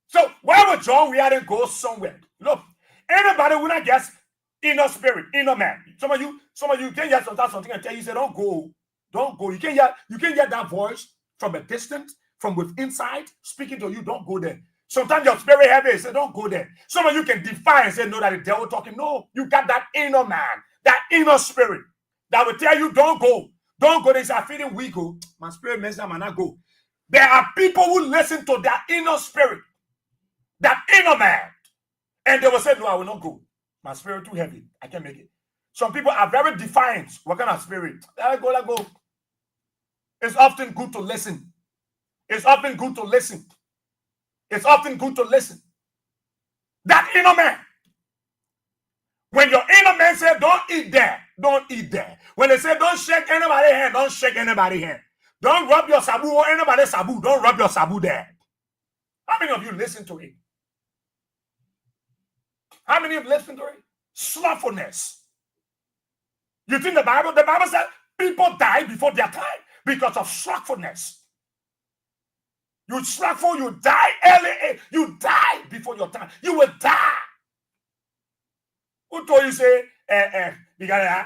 So why would John Weah go somewhere? Look, anybody would not guess inner spirit, inner man. Some of you can hear something and tell you, say, don't go. You can hear that voice from a distance, from within inside, speaking to you. Don't go there. Sometimes your spirit heavy, say, don't go there. Some of you can defy and say, no, that the devil talking. No, you got that inner man, that inner spirit that will tell you, don't go. Don't go. They say, I'm feeling weak. Oh. My spirit makes them not go. There are people who listen to that inner spirit, that inner man, and they will say, no, I will not go. My spirit too heavy. I can't make it. Some people are very defiant. What kind of spirit? Let go. It's often good to listen. It's often good to listen. It's often good to listen. That inner man. When your inner man says, don't eat there, don't eat there. When they say, don't shake anybody's hand, don't shake anybody's hand. Don't rub your sabu or anybody's sabu. Don't rub your sabu there. How many of you listen to it? How many of you listen to it? Slothfulness. You think the Bible said people die before their time because of slothfulness. You slackful, you die early. You die before your time. You will die. Who told you say, because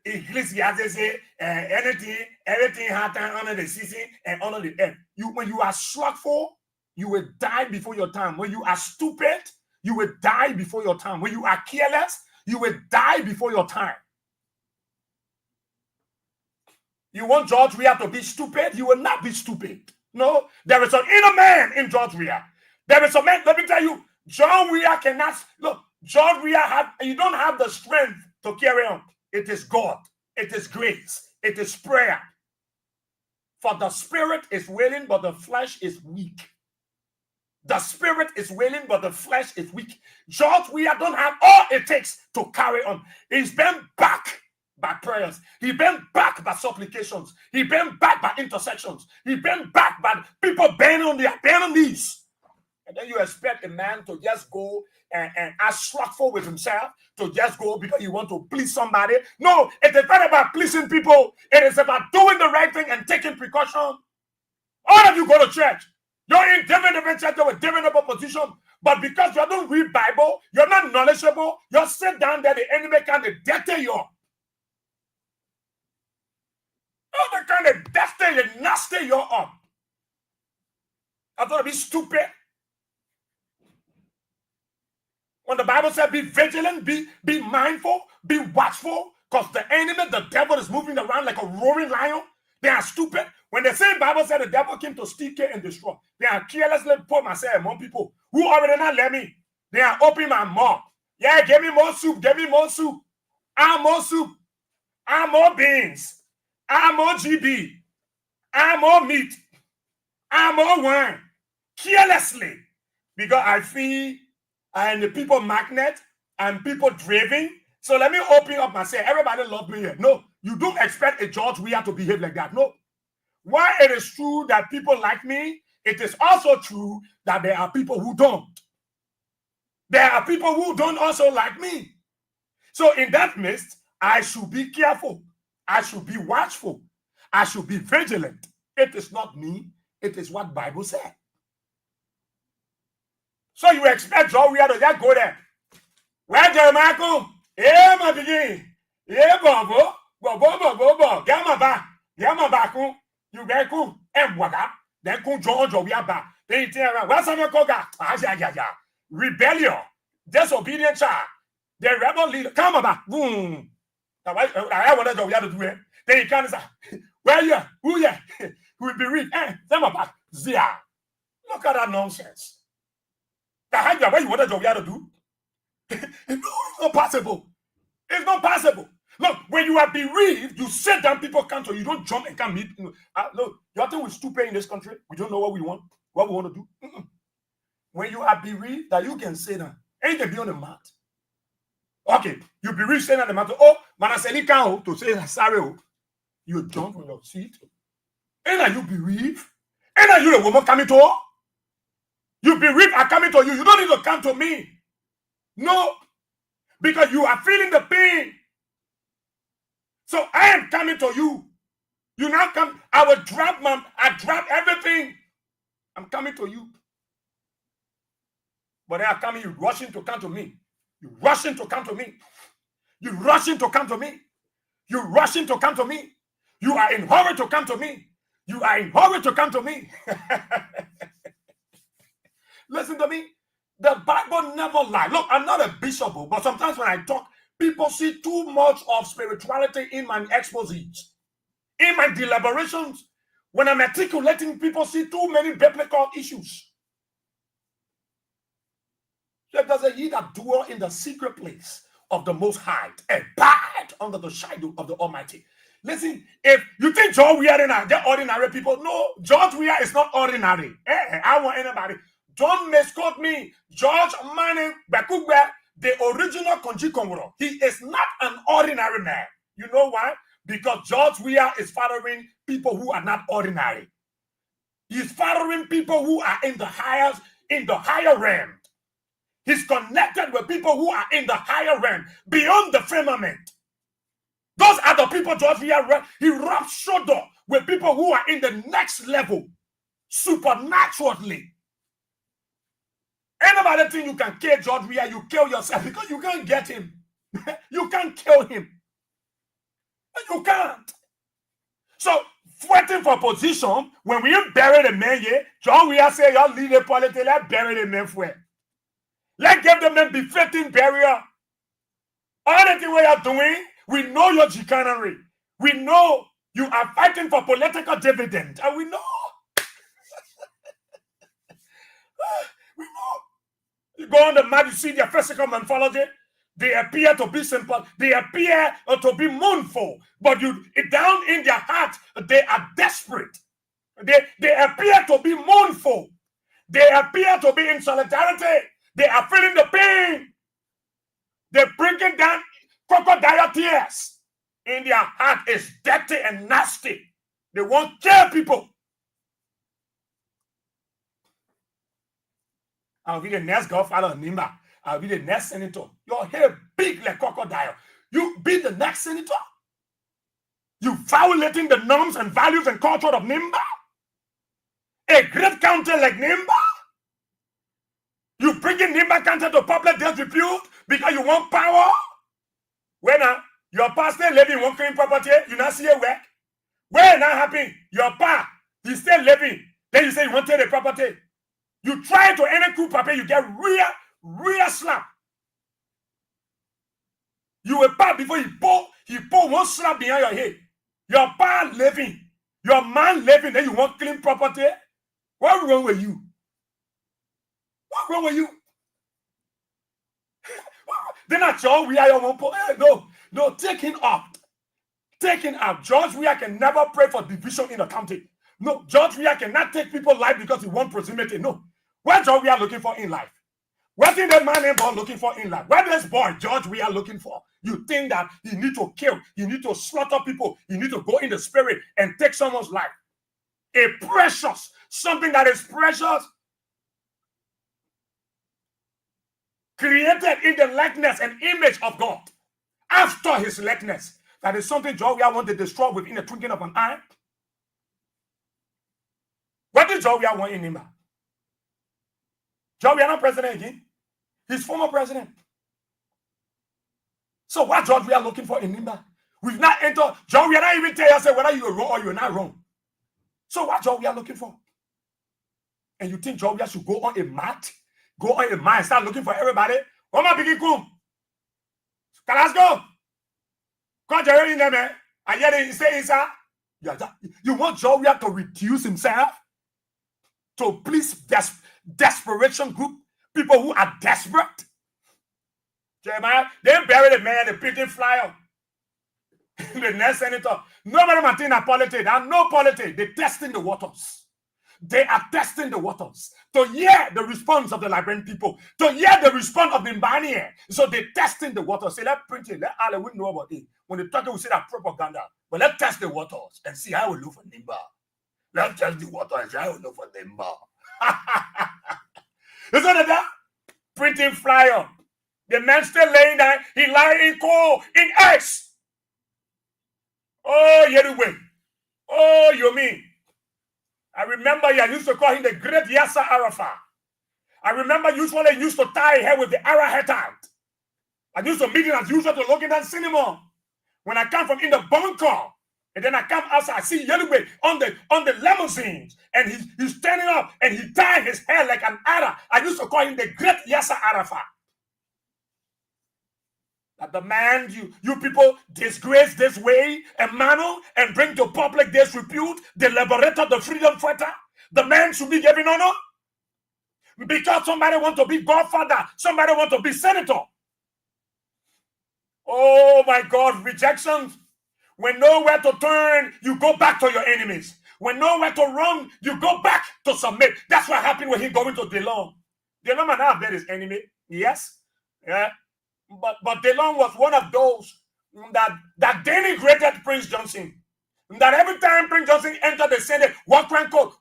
Ecclesiastes say, everything happen under the season and under the earth. When you are slothful, you will die before your time. When you are stupid, you will die before your time. When you are careless, you will die before your time. You want George Weah to be stupid? You will not be stupid. No, there is an inner man in George Weah. There is a man, let me tell you, John Weah cannot, look, John Weah, you don't have the strength to carry on. It is God. It is grace. It is prayer. For the spirit is willing, but the flesh is weak. The spirit is willing, but the flesh is weak. George Weah don't have all it takes to carry on. He's been back by prayers. He's been back by supplications. He's been back by intersections. He's been back by people bending on their knees. And then you expect a man to just go and act slothful with himself, to just go because you want to please somebody. No, it is not about pleasing people. It is about doing the right thing and taking precaution. All of you go to church. You're in different churches with different position, but because you don't read Bible, you're not knowledgeable, you sit down there, the enemy can deter you. Oh, they kind of dusty and nasty you up. I thought it'd be stupid. When the Bible said be vigilant, be mindful, be watchful, because the enemy, the devil, is moving around like a roaring lion. They are stupid. When the same Bible said the devil came to steal, kill, and destroy, they are carelessly put myself among people who already not let me. They are opening my mouth. Yeah, give me more soup, give me more soup. I'm more soup. I'm more beans. I'm more GB. I'm more meat. I'm more wine. Carelessly. Because I feel and the people magnet and people driven. So let me open up myself. Everybody love me here. No, you don't expect a George Weah to behave like that. No. While it is true that people like me, it is also true that there are people who don't. There are people who don't also like me. So in that midst, I should be careful. I should be watchful. I should be vigilant. It is not me. It is what Bible said. So you expect John Weah to just go there. Where Jeremiah go? Yeah, my begin. Yeah, Bobo. Get my back. You get cool. And what up? Then come John Weah back. Then you tell me, what's on your coca? Rebellion. Disobedient child. The rebel leader. Come back. Boom. I want John Weah to do it. Then he comes say, where you? Who you? Who will be rich? Come back. Zia. Look at that nonsense. What you wanted John Weah to do? It's not possible. It's not possible. Look, when you are bereaved, you sit down, people come to you. You don't jump and come meet. Look, you think we're stupid in this country? We don't know what we want to do. When you are bereaved, that you can say that. Ain't they be on the mat? Okay, you bereaved, saying on the mat. Oh, Manaseli can't to say sorry. You jump on your seat. Ain't you bereaved? Ain't you the woman coming to her? You bereaved are coming to you. You don't need to come to me. No, because you are feeling the pain. So I am coming to you. You now come. I will drop everything. I'm coming to you. But they are coming, you rushing to come to me. You rushing to come to me. You rushing to come to me. You rushing to come to me. You are in hurry to come to me. You are in hurry to come to me. Listen to me. The Bible never lies. Look, I'm not a bishop, but sometimes when I talk, people see too much of spirituality in my expositions, in my deliberations. When I'm articulating, people see too many biblical issues. There does a he that dwell in the secret place of the Most High, abide under the shadow of the Almighty. Listen, if you think George Weah they're ordinary people, no, George Weah is not ordinary. I want anybody. Don't misquote me. George Manning Bakugbe, the original Konji Kongoro. He is not an ordinary man. You know why? Because George Weah is fathering people who are not ordinary. He's fathering people who are in the higher realm. He's connected with people who are in the higher realm, beyond the firmament. Those are the people George Weah, he rubs shoulder with people who are in the next level. supernaturally. Anybody think you can kill George Weah, you kill yourself because you can't get him. You can't kill him. You can't. So, fighting for position, when we bury the man here, John Weah say, y'all leave the politics, let's bury the man for it. Let's give the man befitting burial. All the thing we are doing, we know your chicanery. We know you are fighting for political dividend. And we know. We know. You go on the map, you see their physical morphology. They appear to be simple. They appear to be mournful. But down in their heart, they are desperate. They appear to be mournful. They appear to be in solidarity. They are feeling the pain. They're bringing down crocodile tears. In their heart is dirty and nasty. They won't kill people. I'll be the next godfather of Nimba. I'll be the next senator. Your hair big like crocodile. You be the next senator? You violating the norms and values and culture of Nimba? A great county like Nimba? You bringing Nimba County to public disrepute because you want power? When your pastor living won't claim property, you not see a work. When not happen, your pa, he's still living. Then you say you want to take the property. You try to any coup paper, you get real slap. You will pa before he pull one slap behind your head. Your pa living, your man living, then you want clean property. What's wrong with you? What's wrong with you? They're not sure we are your one. No, take him up. Take him up. George Weah can never pray for division in the county. No, George Weah cannot take people's life because he wants proximity. No. What George Weah looking for in life? What is that man named boy looking for in life? What is boy George Weah looking for? You think that you need to kill, you need to slaughter people, you need to go in the spirit and take someone's life. A precious, something that is precious, created in the likeness and image of God, after his likeness. That is something George Weah want to destroy within the twinkling of an eye. What did George Weah want in Nimba? George Weah not president again. He's former president. So what George Weah looking for in Nimba? We've not entered. George Weah not even tell us whether you are wrong or you're not wrong. So what George Weah looking for? And you think George Weah should go on a mat? Go on a mat and start looking for everybody? Come on, begin come. Let's go. Come Jerry in there, man. I hear they say inside. You want George Weah to reduce himself to please desperation group, people who are desperate. Jeremiah, they bury the man, the picking flyer. The next senator. Nobody Martina politics. There are no politics. They're testing the waters. They are testing the waters to hear the response of the Liberian people, to hear the response of the Mbani. So they're testing the waters. Say, let's print it. Let all we know about it. When they talk, we say that propaganda. But let's test the waters and see how we look for Nimba. Let's test the waters and see how we look for Nimba. Isn't that? Printing flyer. The man still laying down. He lying in coal, in ice. Oh, Yeruwe. Oh, Yomi. I remember I used to call him the great Yasser Arafat. I remember usually I used to tie hair with the Arrowhead out. I used to meet him as usual to look in that cinema. When I come from in the bunker, and then I come outside, I see Yeruwe on the limousines, and he's standing up and he tied his hair like an Arab. I used to call him the great Yasser Arafat. That the man you people disgrace this way, Emmanuel, and bring to public disrepute, the liberator, the freedom fighter. The man should be given honor because somebody want to be godfather, somebody want to be senator. Oh my God, rejections. When nowhere to turn, you go back to your enemies. When nowhere to run, you go back to submit. That's what happened when he going to DeLong. DeLong might not have been his enemy, yes, yeah. But DeLong was one of those that denigrated Prince Johnson. That every time Prince Johnson entered the Senate, walk ranko,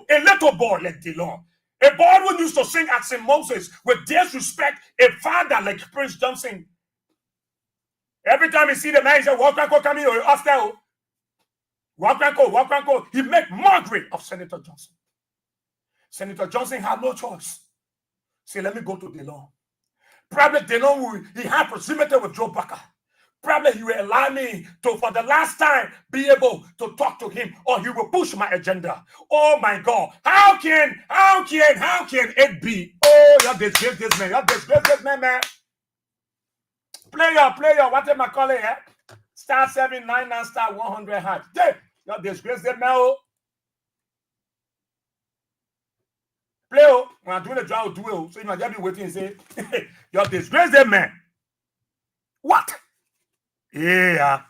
a little boy like DeLong. A boy who used to sing at St. Moses with disrespect a father like Prince Johnson. Every time you see the man, he said, walk ranko, come here, after walk ranko. He make mockery of Senator Johnson. Senator Johnson had no choice. Say, let me go to DeLong. Probably DeLong, he had proximity with Joe Bucker. Probably he will allow me to, for the last time, be able to talk to him, or he will push my agenda. Oh my God. How can it be? Oh, you disgrace this man. You disgrace this man. Player, what am I calling it? Star 799 star 100 hash. You disgrace this man. Oh. Play, when I do the job, do it. So you might just be waiting and say, you disgrace this man. What? Yeah.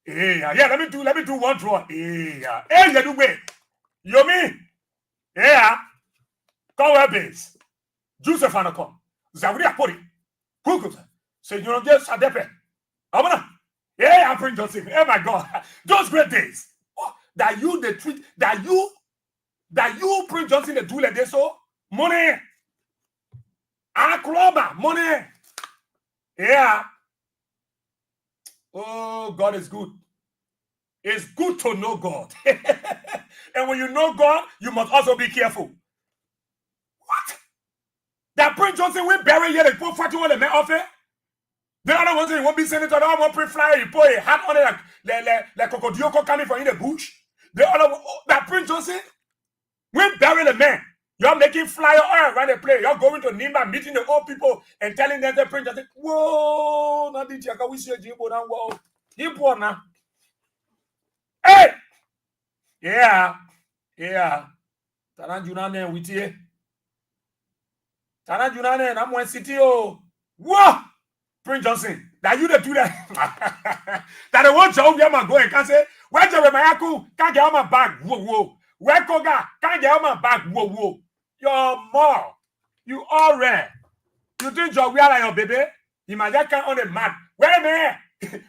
Let me do one draw. Yeah. Hey, you do wait. You mean? Yeah. Come where base. Joseph Anacom. Zavri Apori. Kukuta. Say, you know, just a depe. Amana. Yeah, I'm Prince Joseph. Oh my God. Those great days. Oh, that you the treat, that you Prince Johnson the do like this, so money. Akroba, money. Yeah. Oh, God is good. It's good to know God. And when you know God, you must also be careful. What? That Prince Johnson will bury here and put 41 in the office. The other ones won't be senator, I won't pre-fly, you put a hat on it like Cocodioko coming from in the bush. The other one, that Prince Johnson will bury the man. You're making flyer oil around the place. You're going to Nimba, meeting the old people and telling them the Prince Johnson, whoa, not the Chaka, we see a Jimbo now, whoa. Jimbo now. Hey! Yeah. Taran Junane with you. Taran Junane, and I'm one city. Oh, whoa! Prince Johnson, that you do that. That the one job you go and can say, where's the Remayaku? Can't get on my back. Whoa. Where Koga? Can't get on my back. Whoa. You're more. You all rare. You think you're like your baby? You might get on the map. Where man?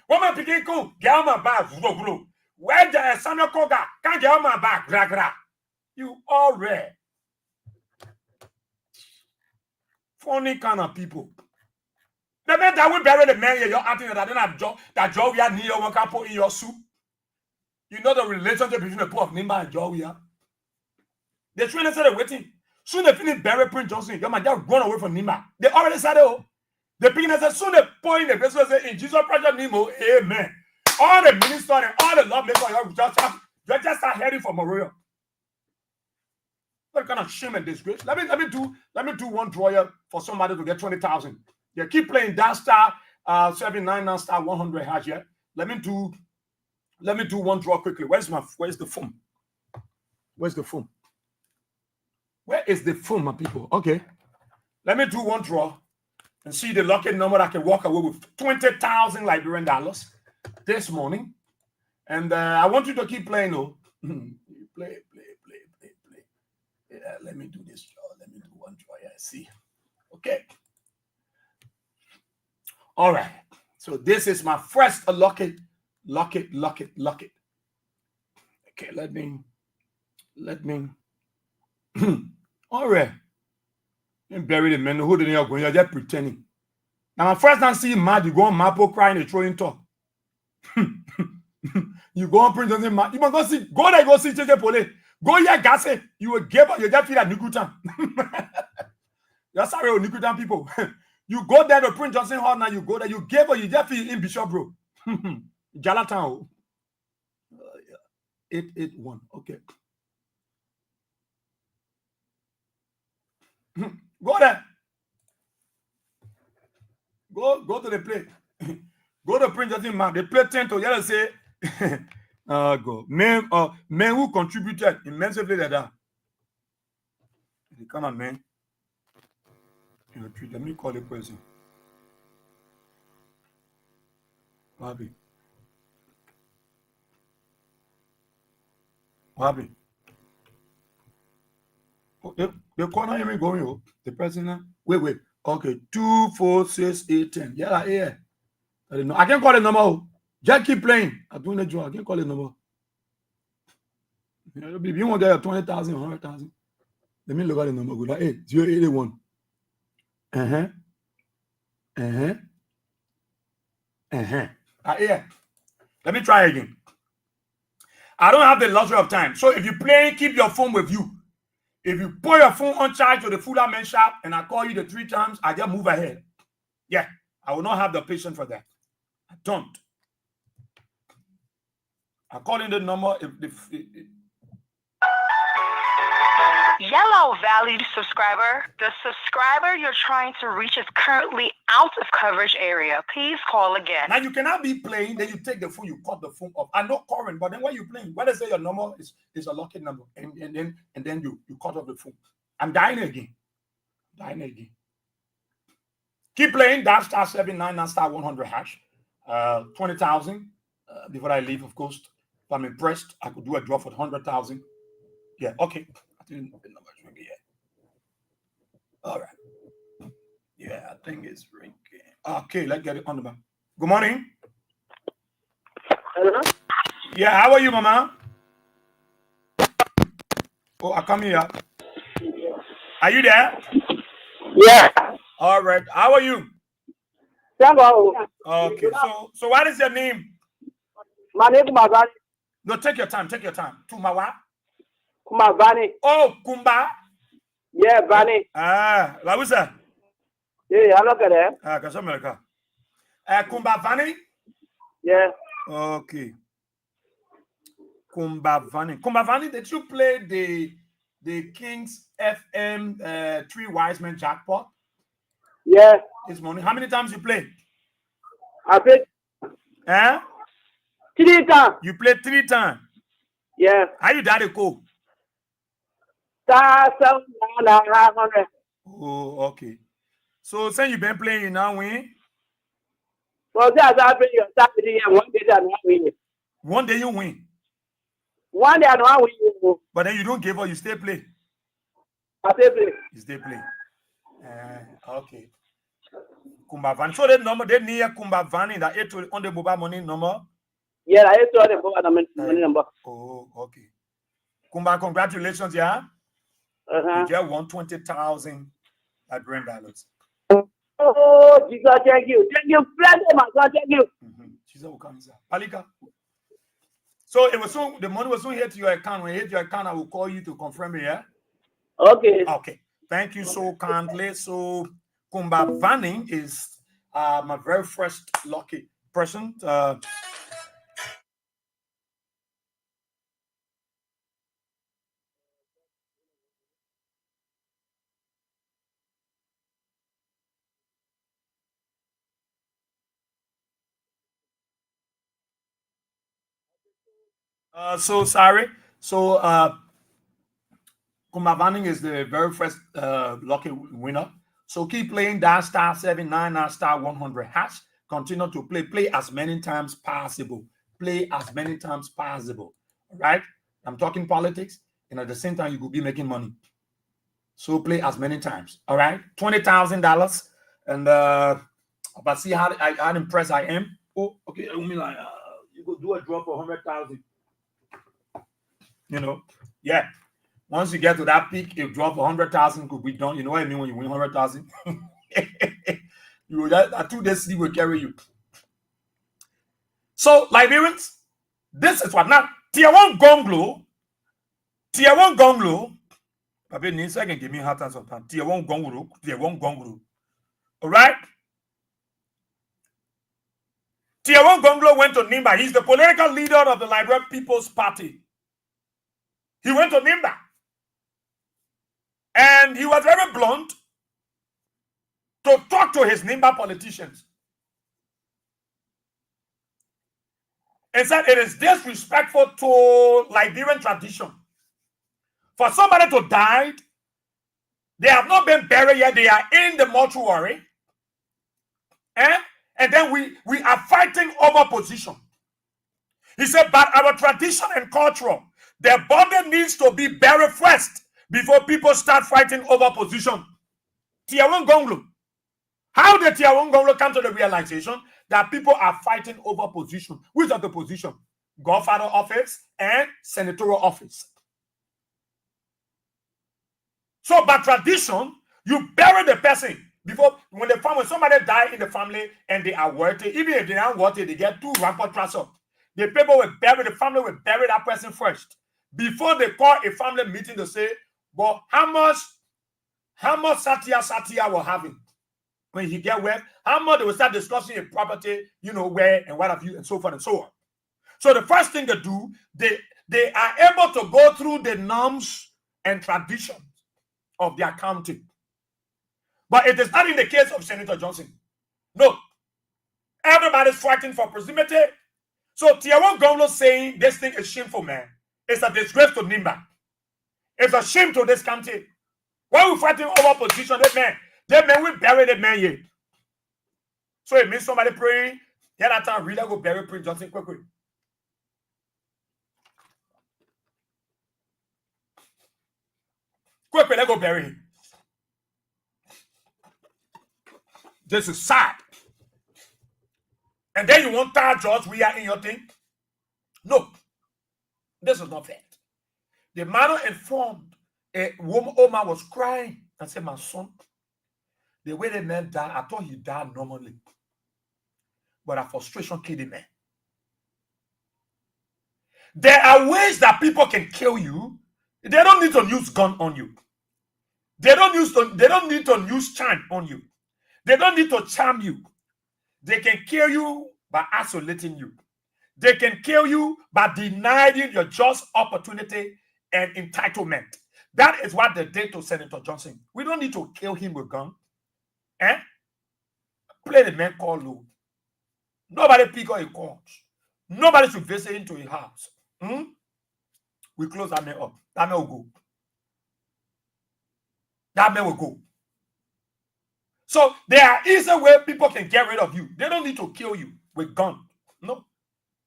What my picking cool? Get on my back. Whoa. Where the Samuel Koga? Can't get on my back. Gra. You all rare. Funny kind of people. The man that will bury the man here, you're acting that I don't have job, that Jovia near one can put in your soup. You know the relationship between the poor of Nimba and Jovia. The trainer said they're waiting. Soon they finish bury Prince Johnson. You might just run away from Nimba. They already said, oh, the beginner said, soon they point in the person say, in Jesus Project Nemo, amen. All the ministers and all the lawmakers, you just start heading for Maria. What kind of shame and disgrace? Let me do one draw for somebody to get 20,000. Yeah, keep playing that star 799 star 100 hash. Yeah. Let me do one draw quickly. Where's the phone? Where's the phone? Where is the phone, my people? Okay. Let me do one draw and see the lucky number that can walk away with 20,000 Liberian dollars this morning. And I want you to keep playing, though. Play. Yeah, let me do this draw. Let me do one draw. Yeah, see. Okay. All right. So this is my first lock it. Okay, let me. All right. And bury the man who didn't go. You're just pretending. Now, my first time see mad, you go on Mapo crying and throwing talk. You go on Prince Johnson mad. You must go see JJ Pole. Go here, Gasse. You will give up. You just feel like Nikutan. That's how we Nikutan people. You go there to Prince Johnson Hall now. You go there. You gave up. You just feel in Bishop, bro. Jalatan. 881. Okay. Go there. Go to the play. Go to Prince Johnson man. They play 10 to yellow say. Go. Men who contributed immensely to that. The kind of men. Let me call the person. What happened? Oh, the corner even going. Oh, the person. Wait. Okay, 2, 4, 6, 8, 10. Yeah. I can't call the number. Just keep playing. I'm doing the job. I can't call the number. If you want to get 20,000, 100,000, let me look at the number. Go like 0881. Yeah. Let me try again. I don't have the luxury of time. So if you play, keep your phone with you. If you put your phone on charge to the Fuller Man shop and I call you the 3 times, I just move ahead. Yeah, I will not have the patience for that. I don't. According to the number, Yellow valued subscriber. The subscriber you're trying to reach is currently out of coverage area. Please call again. Now you cannot be playing, then you take the phone, you cut the phone off. I know current, but then when you're playing, when they say your number is a lucky number, and then you cut off the phone. I'm dying again. Keep playing. That star 79, that star 100 hash. 20,000 before I leave, of course. If I'm impressed, I could do a draw for 100,000. Yeah, okay. I think the number is ringing yet. All right. Yeah, I think it's ringing. Okay, let's get it on the back. Good morning. Hello? Yeah, how are you, Mama? Oh, I come here. Are you there? Yeah. All right. How are you? Hello. Okay. So what is your name? My name is Kumavani. No, take your time. Tumawa. Kumavani. Oh, Kumba. Yeah, Vani. Ah, la wisa. Yeah, I look at that. Ah, America. Kumba Vani. Yeah. Okay. Kumba Vani, did you play the Kings FM 3 Wise Men jackpot? Yeah. This morning. How many times you played? I played 3 times. You played 3 times. Yeah. How you did it go? Star 7,500. Oh, okay. So since you've been playing, you now win? So that's I play your Saturday and 1 day I don't win. One day you win. 1 day I don't win. But then you don't give up, you stay play. I still play. You stay play. Okay. Kumbavani. So that number, they near Kumbavani, that 8 on the mobile money number? Yeah, I saw the money number. Oh, okay. Kumba, congratulations, yeah? Uh-huh. You just won 20,000 at $100. Oh, Jesus, thank you. Thank you. Bless my God, thank you. Jesus will come inside. Palika. So it was soon, the money was soon hit to your account. When it hit your account, I will call you to confirm it, yeah? Okay. Okay. Thank you so kindly. So Kumba Vanning is my very first lucky person. So sorry. So Kumba is the very first lucky winner. So keep playing that star 79, that star 100 hash. Continue to play. Play as many times possible. Play as many times possible. All right? I'm talking politics, and at the same time, you could be making money. So play as many times. All right? $20,000. And but see how impressed I am. Oh, okay. I mean, like you could do a draw for 100,000. You know, yeah. Once you get to that peak, if drop 100,000 could be done. You know what I mean when you win 100,000? You will that 2 days sleep will carry you. So, Liberians, this is what now. Tier 1 Gonglo. Papi needs can give me hard time sometimes. Tier 1 Gonglo. All right. Tier 1 Gonglo went to Nimba. He's the political leader of the Liberian People's Party. He went to Nimba. And he was very blunt to talk to his Nimba politicians. And said it is disrespectful to Liberian tradition. For somebody to die, they have not been buried yet, they are in the mortuary. And then we are fighting over position. He said, but our tradition and culture, their body needs to be buried first before people start fighting over position. Tier 1 Gonglo. How did Tier 1 Gonglo come to the realization that people are fighting over position? Which are the position? Godfather office and senatorial office. So by tradition, you bury the person before when somebody die in the family and they are worthy, even if they aren't worthy, they get 2 rampant transfer. The people will bury, the family will bury that person first. Before they call a family meeting to say, But how much Satya will have him when he get where? How much they will start discussing a property, where and what have you, and so forth and so on. So the first thing they do, they are able to go through the norms and traditions of their county. But it is not in the case of Senator Johnson. No. Everybody's fighting for proximity. So Tiawan Gomlo saying this thing is shameful, man. It's a disgrace to Nimba. It's a shame to this country. Why we fighting over position? That man will bury that man here. So it means somebody praying. Yeah, that time really go bury Prince Johnson quickly. Quickly, let go bury him. This is sad. And then you want to George, we are in your thing? No. This is not fair. The man informed a woman, Oma was crying and said, my son, the way the man died, I thought he died normally. But a frustration killed the man. There are ways that people can kill you. They don't need to use gun on you. They don't need to use charm on you. They don't need to charm you. They can kill you by isolating you. They can kill you by denying your just opportunity and entitlement. That is what they did to Senator Johnson. We don't need to kill him with gun. Play the man call low. Nobody pick up a call. Nobody should visit into his house. We close that man up. That man will go. That man will go. So there are easy ways people can get rid of you. They don't need to kill you with gun. No.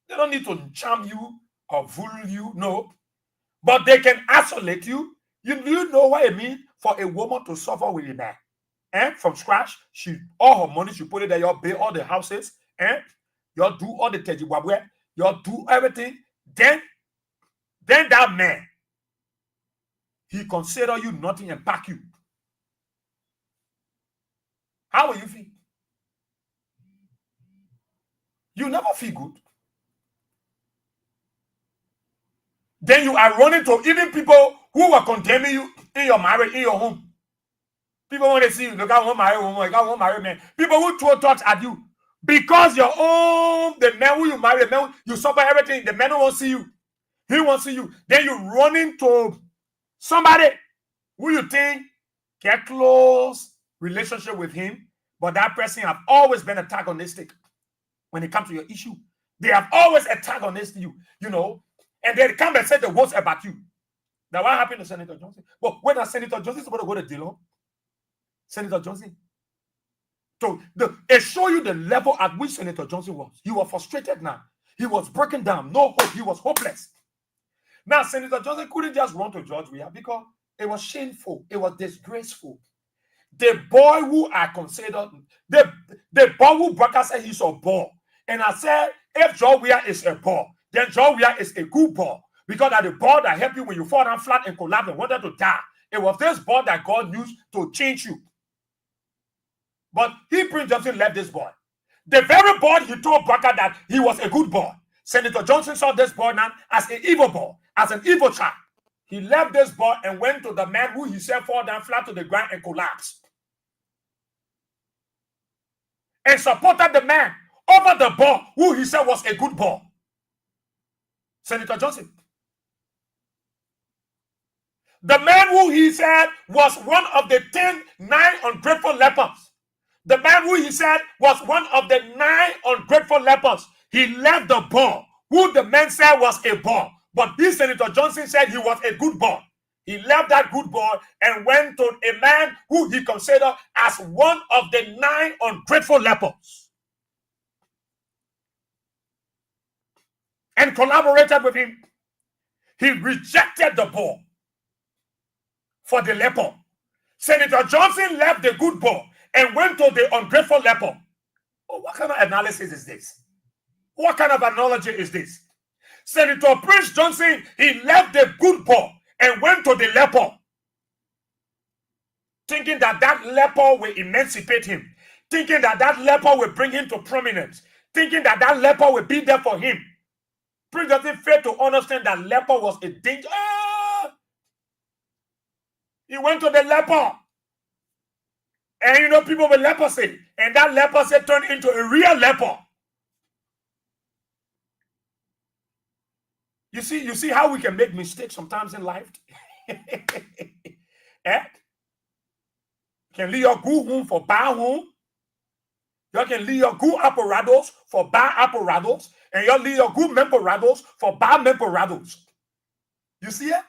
They don't need to charm you or fool you. No. But they can isolate you. You know what it means for a woman to suffer with a man? From scratch, all her money, she put it there, you pay all the houses, you do all the tejibwabwe, you do everything. Then that man, he consider you nothing and pack you. How will you feel? You never feel good. Then you are running to even people who were condemning you in your marriage, in your home. People want to see you. Look, I won't marry a woman. I won't marry a man. People who throw thoughts at you. Because your own, the man who you marry, the man, you suffer everything. The man won't see you. He won't see you. Then you run into somebody who you think get close relationship with him, but that person have always been antagonistic when it comes to your issue. They have always antagonistic you, and they come and say the worst about you. Now, what happened to Senator Johnson? But when Senator Johnson is supposed to go to Dillon, Senator Johnson, so it show you the level at which Senator Johnson was. He was frustrated now. He was broken down. No hope. He was hopeless. Now, Senator Johnson couldn't just run to George Weah because it was shameful. It was disgraceful. The boy who I considered, the boy who Braca said he's a ball. And I said, if George Weah is a ball, then George Weah is a good ball. Because that the ball that helped you when you fall down flat and collapse and wanted to die. It was this ball that God used to change you. But Prince Johnson left this boy. The very boy he told Braca that he was a good boy. Senator Johnson saw this boy now as an evil boy, as an evil child. He left this boy and went to the man who he said fall down flat to the ground and collapsed. And supported the man over the boy who he said was a good boy. Senator Johnson. The man who he said was one of the 10 ungrateful lepers. The man who he said was one of the 9 ungrateful lepers. He left the boy who the man said was a boy. But this Senator Johnson said he was a good boy. He left that good boy and went to a man who he considered as one of the 9 ungrateful lepers. And collaborated with him. He rejected the boy for the leper. Senator Johnson left the good boy and went to the ungrateful leper. Oh, what kind of analysis is this? What kind of analogy is this? Senator Prince Johnson, he left the good boy and went to the leper, thinking that that leper will emancipate him, thinking that that leper will bring him to prominence, thinking that that leper will be there for him. Prince Johnson failed to understand that leper was a danger. He went to the leper. And you know, people with leprosy. And that leprosy turned into a real leper. You see how we can make mistakes sometimes in life? Eh? Can leave your good home for bad home. You can leave your good apparatus for bad apparatus. And you leave your good apparatus for bad apparatus. You see it?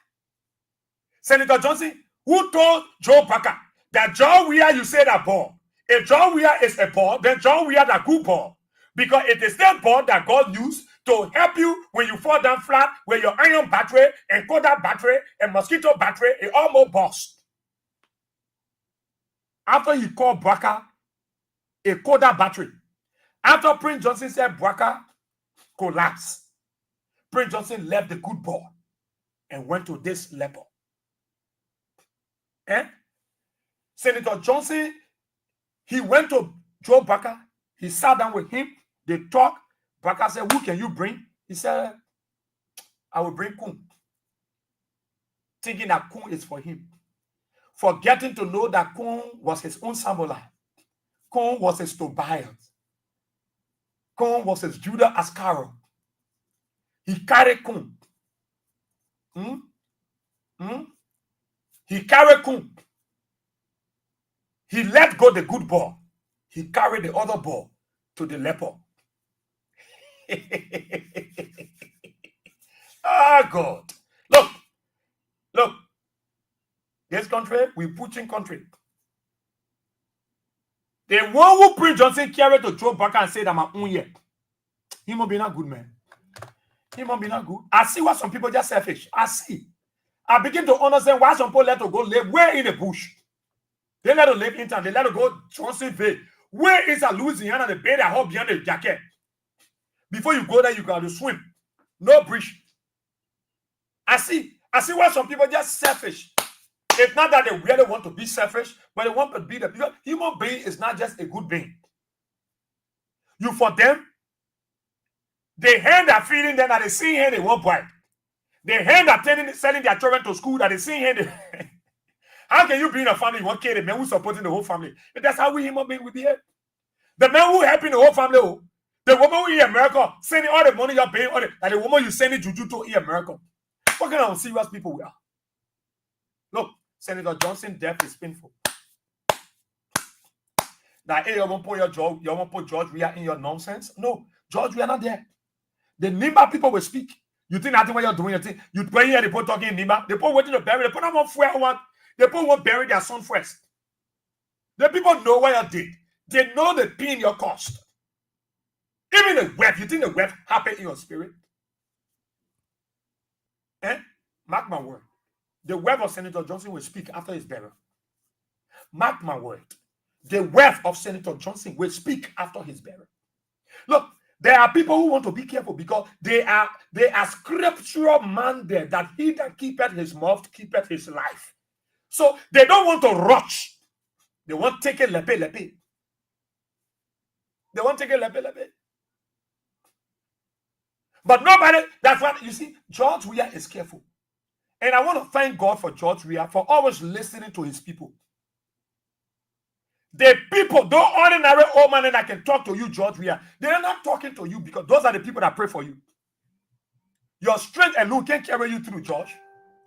Senator Johnson, who told Joe Parker that John Weir, you say that ball. If John Weir is a ball, then John Weir that good ball. Because it is that ball that God used to help you when you fall down flat with your iron battery and Kodak battery and mosquito battery, it almost burst. After he called Braka a Kodak battery, after Prince Johnson said Braka collapsed, Prince Johnson left the good ball and went to this leper. Senator Johnson, he went to Joe Braka. He sat down with him. They talked. Braka said, who can you bring? He said, I will bring Kun. Thinking that Kun is for him. Forgetting to know that Kun was his own Sambolite. Kun was his Tobias. Kun was his Judah Ascaro. He carried Kun. He carried Kun. He let go the good ball. He carried the other ball to the leper. Ah, God. Look. This country, we pushing country. The one who Prince Johnson carried to Joe Parker and said, I'm my own yet. He must be not good, man. He must be not good. I see why some people just selfish. I see. I begin to understand why some people let to go live where in the bush. They let to live in town. They let to go Johnsonville. Where is a Louisiana? The bed that hold behind the jacket. Before you go there, you got to swim. No bridge. I see why some people just selfish. It's not that they really want to be selfish, but they want to be the because human being is not just a good being. You for them, they hand are feeding them that they see here they won't buy. They hand are selling their children to school that they see here. How can you be in a family, one kid, the man who's supporting the whole family? But that's how we human beings will behave. The man who helping the whole family, the woman who in America sending all the money you're paying, and the woman you sending juju to in America. What kind of serious people we are? Look, Senator Johnson death is painful. Now, hey, you won't put George Weah in your nonsense? No, George Weah not there. The Nimba people will speak. You think nothing what you're doing? You think you play here, the people talking in Nimba, the people waiting to bury, the people not want the people won't bury their son first. The people know what you did. They know the pain you caused. Even the web, you think the web happened in your spirit? Mark my word. The web of Senator Johnson will speak after his burial. Mark my word. The web of Senator Johnson will speak after his burial. Look, there are people who want to be careful because they are scriptural mandate that he that keepeth his mouth keepeth his life. So they don't want to rush. They want to take a lepe. They want to take a lepe. But nobody, that's what you see, George Weah is careful. And I want to thank God for George Weah for always listening to his people. The people, the ordinary old man that can talk to you, George Weah, they are not talking to you because those are the people that pray for you. Your strength alone can't carry you through, George.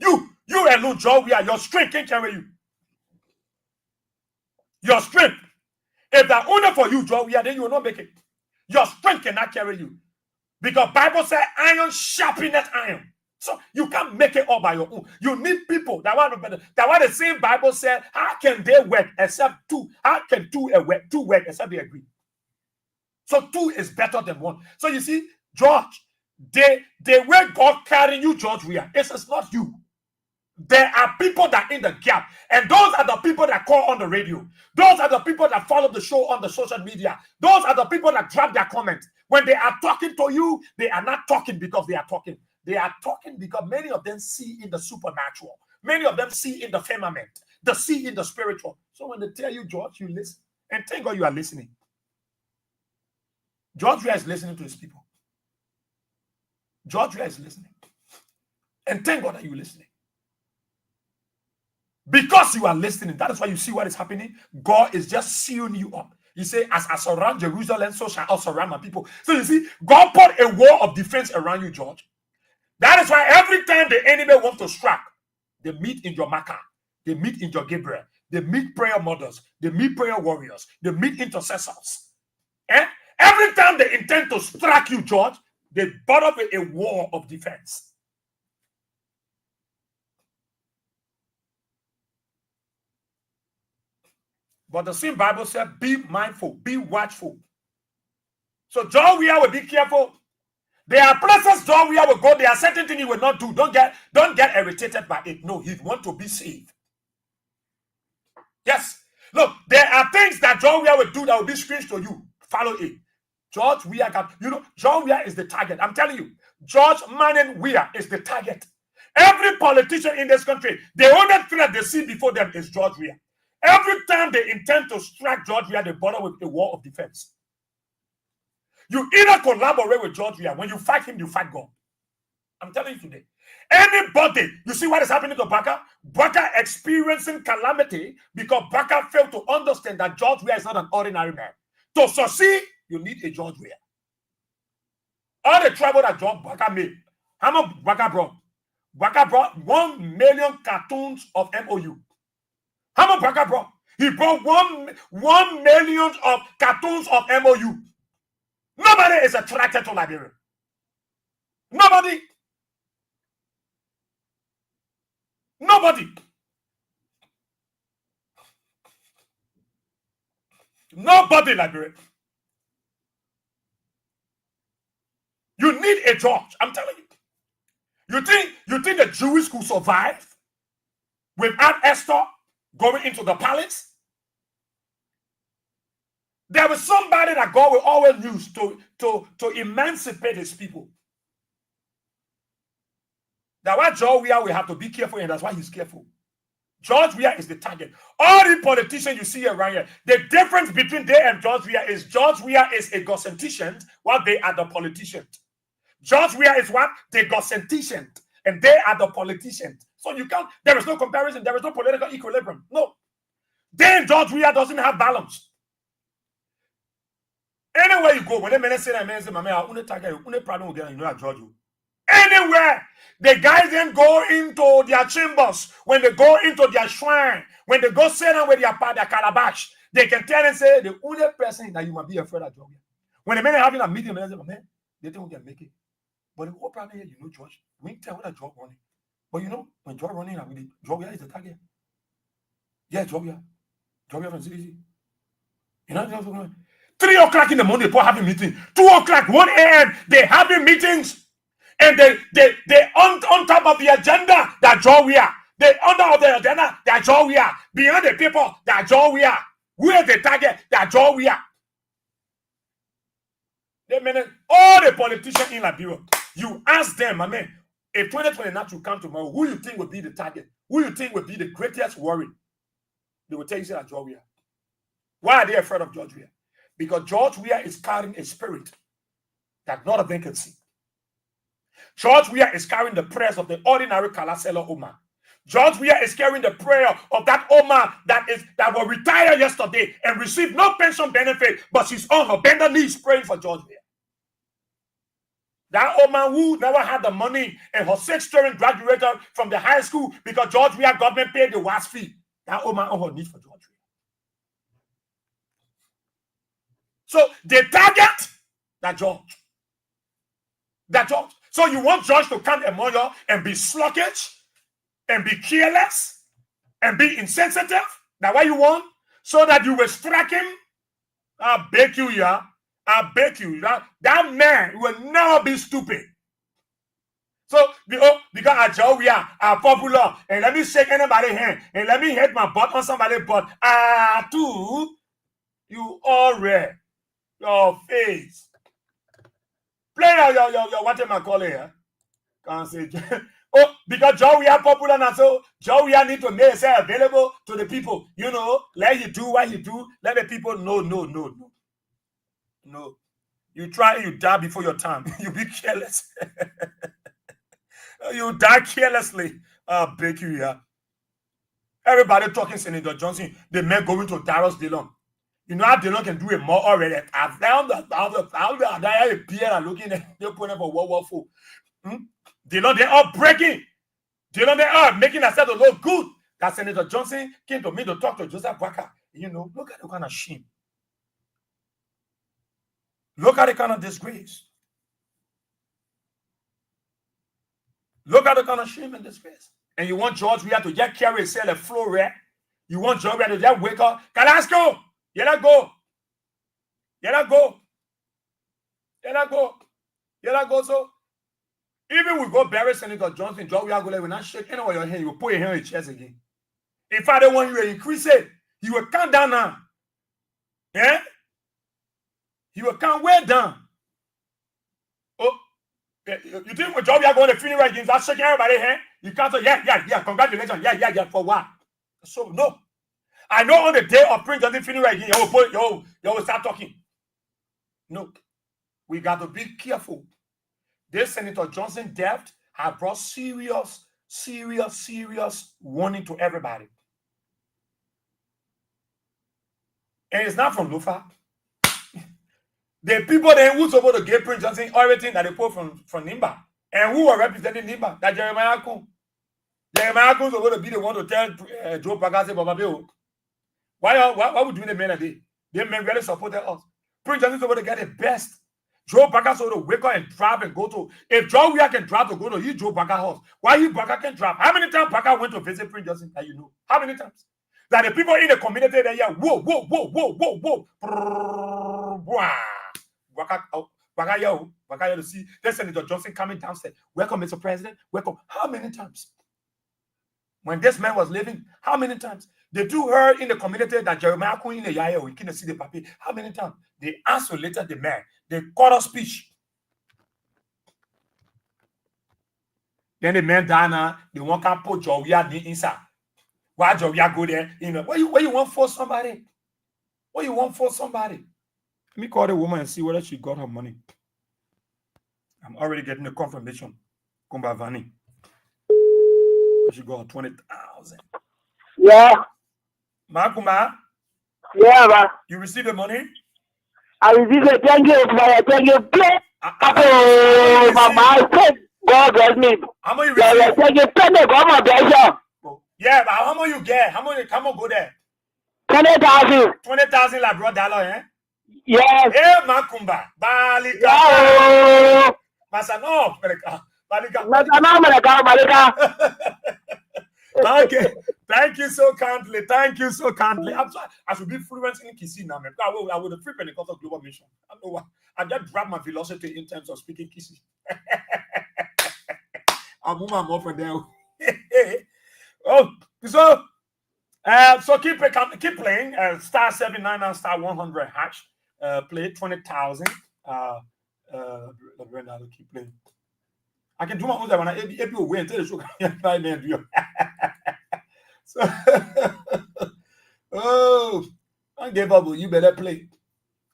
You alone, George Weah, your strength can't carry you. Your strength. If they're only for you, George Weah, then you will not make it. Your strength cannot carry you. Because Bible says iron sharpeneth iron. So you can't make it all by your own. You need people that want the same Bible said, how can they work except two? How can two work except they agree? So two is better than one. So you see, George, the way God carrying you, George Weah, it's not you. There are people that are in the gap. And those are the people that call on the radio. Those are the people that follow the show on the social media. Those are the people that drop their comments. When they are talking to you, they are not talking because they are talking. They are talking because many of them see in the supernatural. Many of them see in the firmament. They see in the spiritual. So when they tell you, George, you listen. And thank God you are listening. George Weah is listening to his people. George Weah is listening. And thank God that you're listening. Because you are listening. That is why you see what is happening. God is just sealing you up. He said, as I surround Jerusalem, so shall I surround my people. So you see, God put a wall of defense around you, George. That is why every time the enemy wants to strike, they meet in your Makkah, they meet in your Gabriel, they meet prayer mothers, they meet prayer warriors, they meet intercessors. And every time they intend to strike you, George, they put up a wall of defense. But the same Bible said, be mindful, be watchful. So John, we will be careful. There are places John we will go. There are certain things he will not do. Don't get irritated by it. No, he want to be saved. Yes. Look, there are things that John Weir will do that will be strange to you. Follow it. George Weir John Weir is the target. I'm telling you, George Manning Weir is the target. Every politician in this country, the only threat they see before them is George Weir. Every time they intend to strike George Weir, they bother with a wall of defense. You either collaborate with George Weir. When you fight him, you fight God. I'm telling you today. Anybody, you see what is happening to Baka? Baka experiencing calamity because Baka failed to understand that George Weir is not an ordinary man. To succeed, you need a George Weir. All the trouble that George Baka made, how much Baka brought? Baka brought 1 million cartoons of MOU. How much Baka brought? He brought 1 million of cartoons of MOU. Nobody is attracted to Liberia. Nobody. Nobody. Nobody, Liberia. You need a George. I'm telling you. You think the Jewish could survive without Esther going into the palace? There was somebody that God will always use to emancipate his people. That's why George Weah will have to be careful, and that's why he's careful. George Weah is the target. All the politicians you see around here, the difference between they and George Weah is a godsentient, while they are the politicians. George Weah is what? The godsentient, and they are the politicians. So you can't, there is no comparison, there is no political equilibrium. No. Then George Weah doesn't have balance. Anywhere you go, when the men say that, man say, problem will get you know George. Anywhere, the guys then go into their chambers, when they go into their shrine, when they go sit down with their calabash, they can tell and say the only person that you might be afraid of George. When the men are having a meeting, they say, man, they think we can make it. But the whole problem here, you know, George, we can tell what George running. But you know, when George running, George is the target. Yeah, George from CDC. You know, 3 o'clock in the morning, people having meetings. 2 o'clock, 1 a.m., they having meetings. And they on top of the agenda, that George Weah. They under the agenda, that George Weah. Beyond the people, that George Weah. Who is the target? That George Weah. They mean all the politicians in Liberia. You ask them, I mean, if 2029 will come tomorrow, who you think will be the target? Who you think will be the greatest worry? They will tell you that George Weah. Why are they afraid of George Weah? Because George Weah is carrying a spirit that none of them can see. George Weah is carrying the prayers of the ordinary Kalasela Omar. George Weah is carrying the prayer of that Omar that will retire yesterday and receive no pension benefit, but she's on her bended knees praying for George Weah. That Omar who never had the money and her 6th student graduated from the high school because George Weah government paid the WAS fee. That Omar on her knees for George Weah. So they target that George. That George. So you want George to come among you and be sluggish and be careless and be insensitive? That's what you want? So that you will strike him? I beg you, yeah. I beg you. That man will never be stupid. So, because we are popular, and let me shake anybody's hand, and let me hit my butt on somebody's butt. Too, you all red. Your face. Play your what am I calling here? Can't say. Oh, because Joe we are popular now, so Joe we are need to make himself available to the people. You know, let you do what you do. Let the people know. No. You try, you die before your time. You be careless. You die carelessly. I'll break you here. Everybody talking Senator Johnson, the man going to Darius Dillon. You know how Dillon can do it more already. I found that I appear and looking at they put for World War IV. Dillon, they are breaking. Dillon, they are making themselves to look good. That Senator Johnson came to me to talk to Joseph Walker. You know, look at the kind of shame. Look at the kind of disgrace. Look at the kind of shame and disgrace. And you want George Weah to just carry a cell a floor red. You want George Weah to just wake up. Kalasco, you let go. You let go. You let go. You let go. So even we go bury Senator Johnson, George Weah go there, we're not shaking over your hand. You will put your hand on your chest again. If I don't want you to increase it, you will count down now. Yeah? You will count way down. Oh. You think when George Weah going to funeral games, I'm shaking everybody's hand? You can't say, yeah, congratulations, yeah, for what? So, no. I know on the day of Prince Johnson funeral again, you will start talking. No. We got to be careful. This Senator Johnson death has brought serious warning to everybody. And it's not from Lufa. The people then who's supposed to give Prince Johnson everything that they pull from Nimba. And who are representing Nimba? That Jeremiah Kun. Jeremiah Kun is supposed to be the one to tell Joe Paga, say, Baba Bill. Why would doing the men a day? They men really supported us. Prince Johnson is supposed to get the best. Joe Paga is supposed to wake up and drive and go to. If Joe Weah can drive to go to his Joe Paga house, why he Paga can drive? How many times Paga went to visit Prince Johnson that you know? How many times? That the people in the community they hear, whoa. Waka to see there's Senator Johnson coming downstairs. Welcome, Mr. President. Welcome. How many times? When this man was living, how many times? They do heard in the community that Jeremiah Queen in the Yaya, we can't see the papi. How many times? They isolated the man. They cut off speech. Then the man died now. They want to put Joe Weah inside. Why Joe Weah go there? You know, where you want for somebody? What you want for somebody? Let me call the woman and see whether she got her money. I'm already getting the confirmation. Kumba Vani. She got 20,000. Yeah. Kumba, Yeah, man. you received the money? I received it. Thank you. Play. Oh, Mama, God bless me. How much you receive? Thank you. Yeah, but how much you get? How much go there? 20,000. 20,000 like $1, eh? Yes. Hey, Makumba. Balika. Yeah. Masano. Balika. Okay. Thank you so kindly. Thank you so kindly. I'm sorry. I should be fluent in Kisi now, man. I would have free Pentecostal Global Mission. I don't know why. I just dropped my velocity in terms of speaking Kisi. I'll move my mouth from there. Oh, so keep playing. Star 799 star 100 hash. Play 20,000. Keep playing. I can do my own that when I people win until the show can do. So oh, I give up. You better play.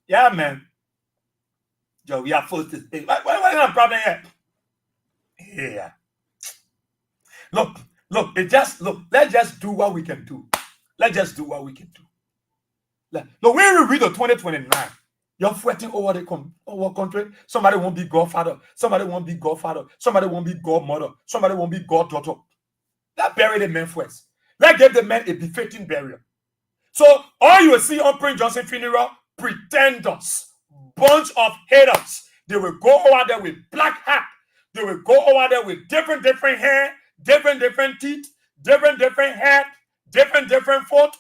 Yeah, man. Joe, we are forced to stay. What is the problem here? Yeah. Look. Let's just do what we can do. Let's just do what we can do. Look, when we read the 2029, you're fighting over the country. Somebody won't be godfather. Somebody won't be godfather. Somebody won't be godmother. Somebody won't be goddaughter. Let's bury the man first. Let's give the man a befitting burial. So all you will see on Prince Johnson funeral, pretenders, bunch of haters. They will go over there with black hat. They will go over there with different hair, different teeth, different hair, different foot.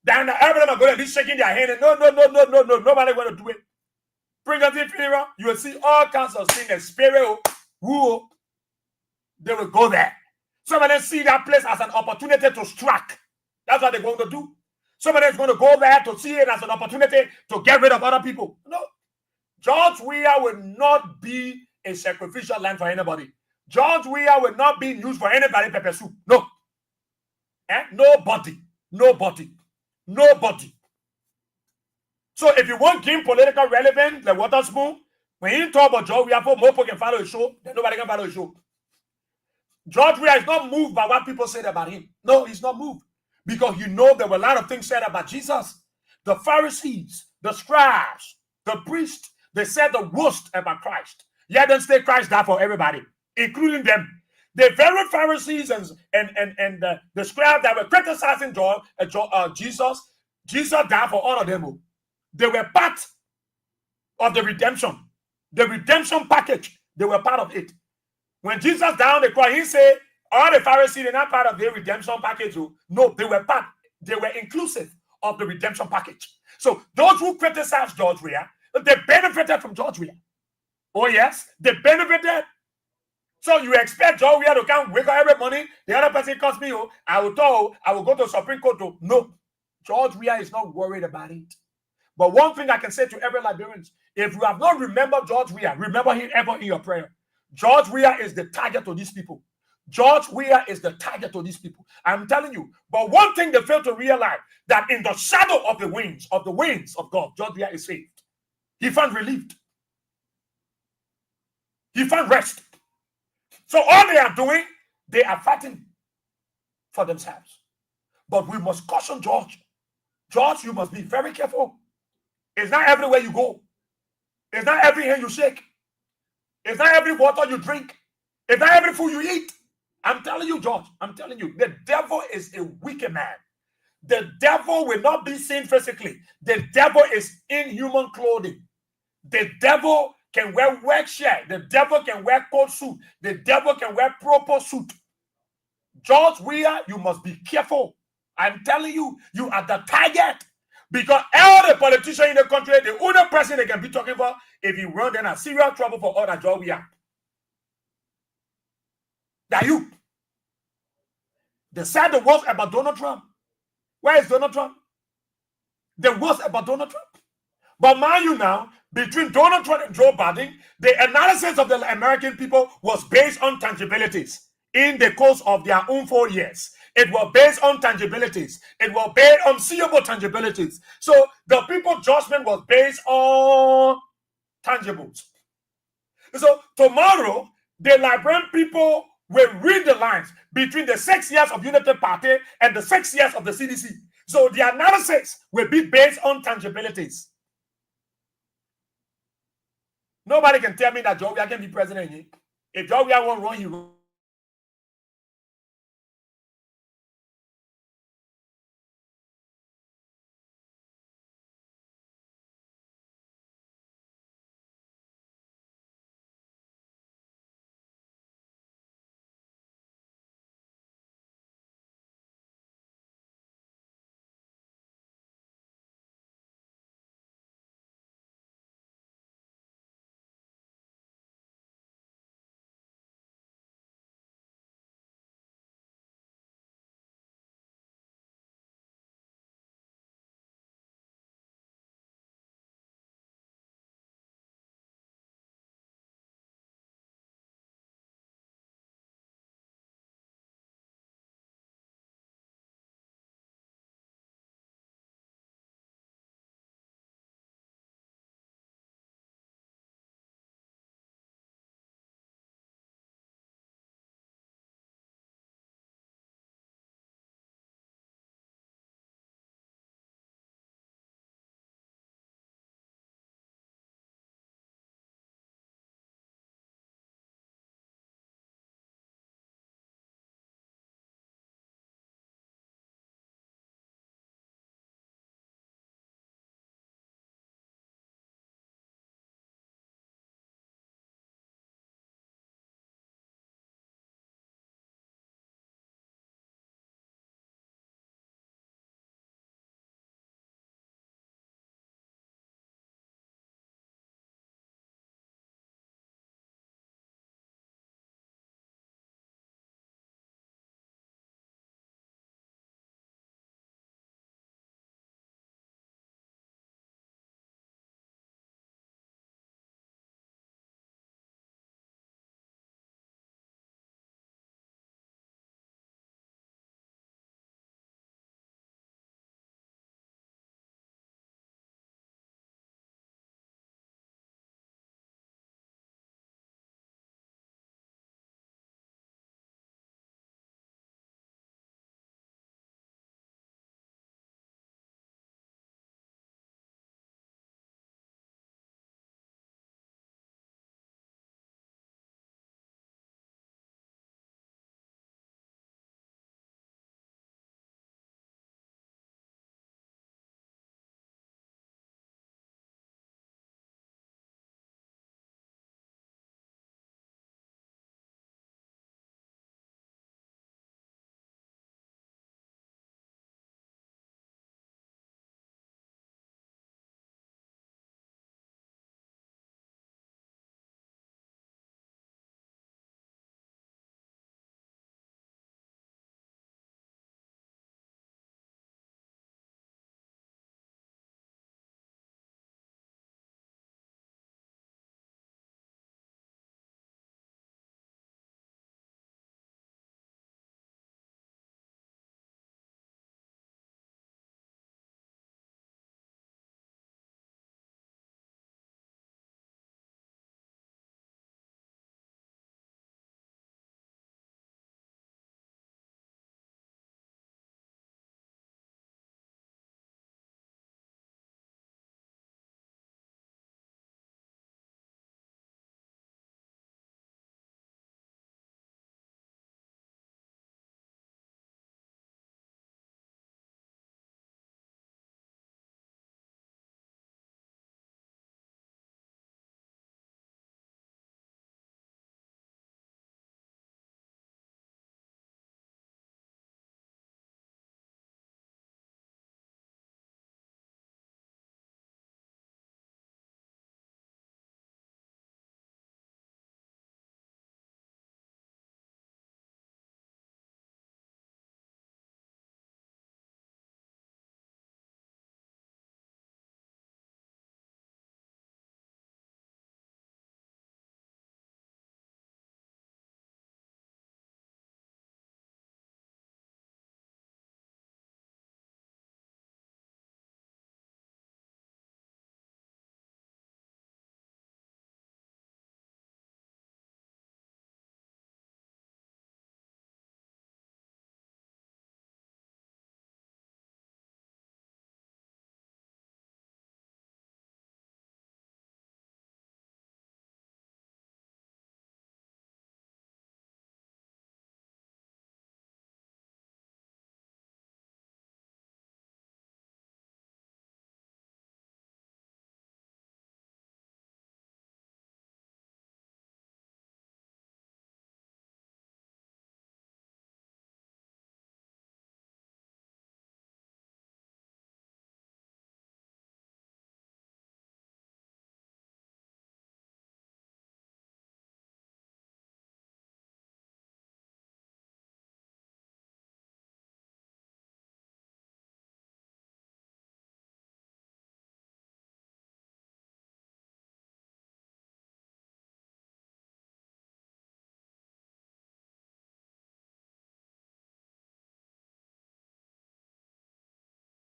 Then everyone are going to be shaking their hand. No, nobody going to do it. Prince Johnson funeral, you will see all kinds of things. The spirit who they will go there. Some of them see that place as an opportunity to strike. That's what they're going to do. Somebody is going to go there to see it as an opportunity to get rid of other people. No. George Weah will not be a sacrificial lamb for anybody. George Weah will not be used for anybody pepper soup. No. Nobody. So if you want game political relevance, like water spoon, when you talk about George Weah, more people can follow the show, then nobody can follow the show. George Weah is not moved by what people said about him. No, he's not moved. because you know there were a lot of things said about Jesus. The Pharisees, the scribes, the priests, they said the worst about Christ. Yet then say Christ died for everybody, including them. The very Pharisees and the scribes that were criticizing Jesus died for all of them. They were part of the redemption package. They were part of it. When Jesus died on the cross, he said, all the Pharisees are not part of the redemption package. No, they were part. They were inclusive of the redemption package. So those who criticized George Weah, they benefited from George Weah. Oh yes, they benefited. So you expect George Weah to come wake up every morning, the other person calls me, I will go to Supreme Court. No, George Weah is not worried about it. But one thing I can say to every Liberian, if you have not remembered George Weah, remember him ever in your prayer. George Weah is the target of these people. George Weah is the target of these people. I'm telling you. But one thing they fail to realize, that in the shadow of the wings of God, George Weah is saved. He found relief. He found rest. So all they are doing, they are fighting for themselves. But we must caution George. George, you must be very careful. It's not everywhere you go. It's not every hand you shake. It's not every water you drink. It's not every food you eat. I'm telling you, George, I'm telling you, the devil is a wicked man. The devil will not be seen physically. The devil is in human clothing. The devil can wear work shirt. The devil can wear coat suit. The devil can wear proper suit. George Weah, you must be careful. I'm telling you, you are the target. Because all the politicians in the country, the only person they can be talking about, if you run, then a serious trouble for all that George Weah. That you. They said the worst about Donald Trump. Where is Donald Trump? The worst about Donald Trump. But mind you now, between Donald Trump and Joe Biden, the analysis of the American people was based on tangibilities in the course of their own 4 years. It was based on tangibilities. It was based on seeable tangibilities. So the people's judgment was based on tangibles. So tomorrow, the Liberian people will read the lines between the 6 years of Unity Party and the 6 years of the CDC. So the analysis will be based on tangibilities. Nobody can tell me that Joe Weah can be president. If Joe Weah won't run, he will.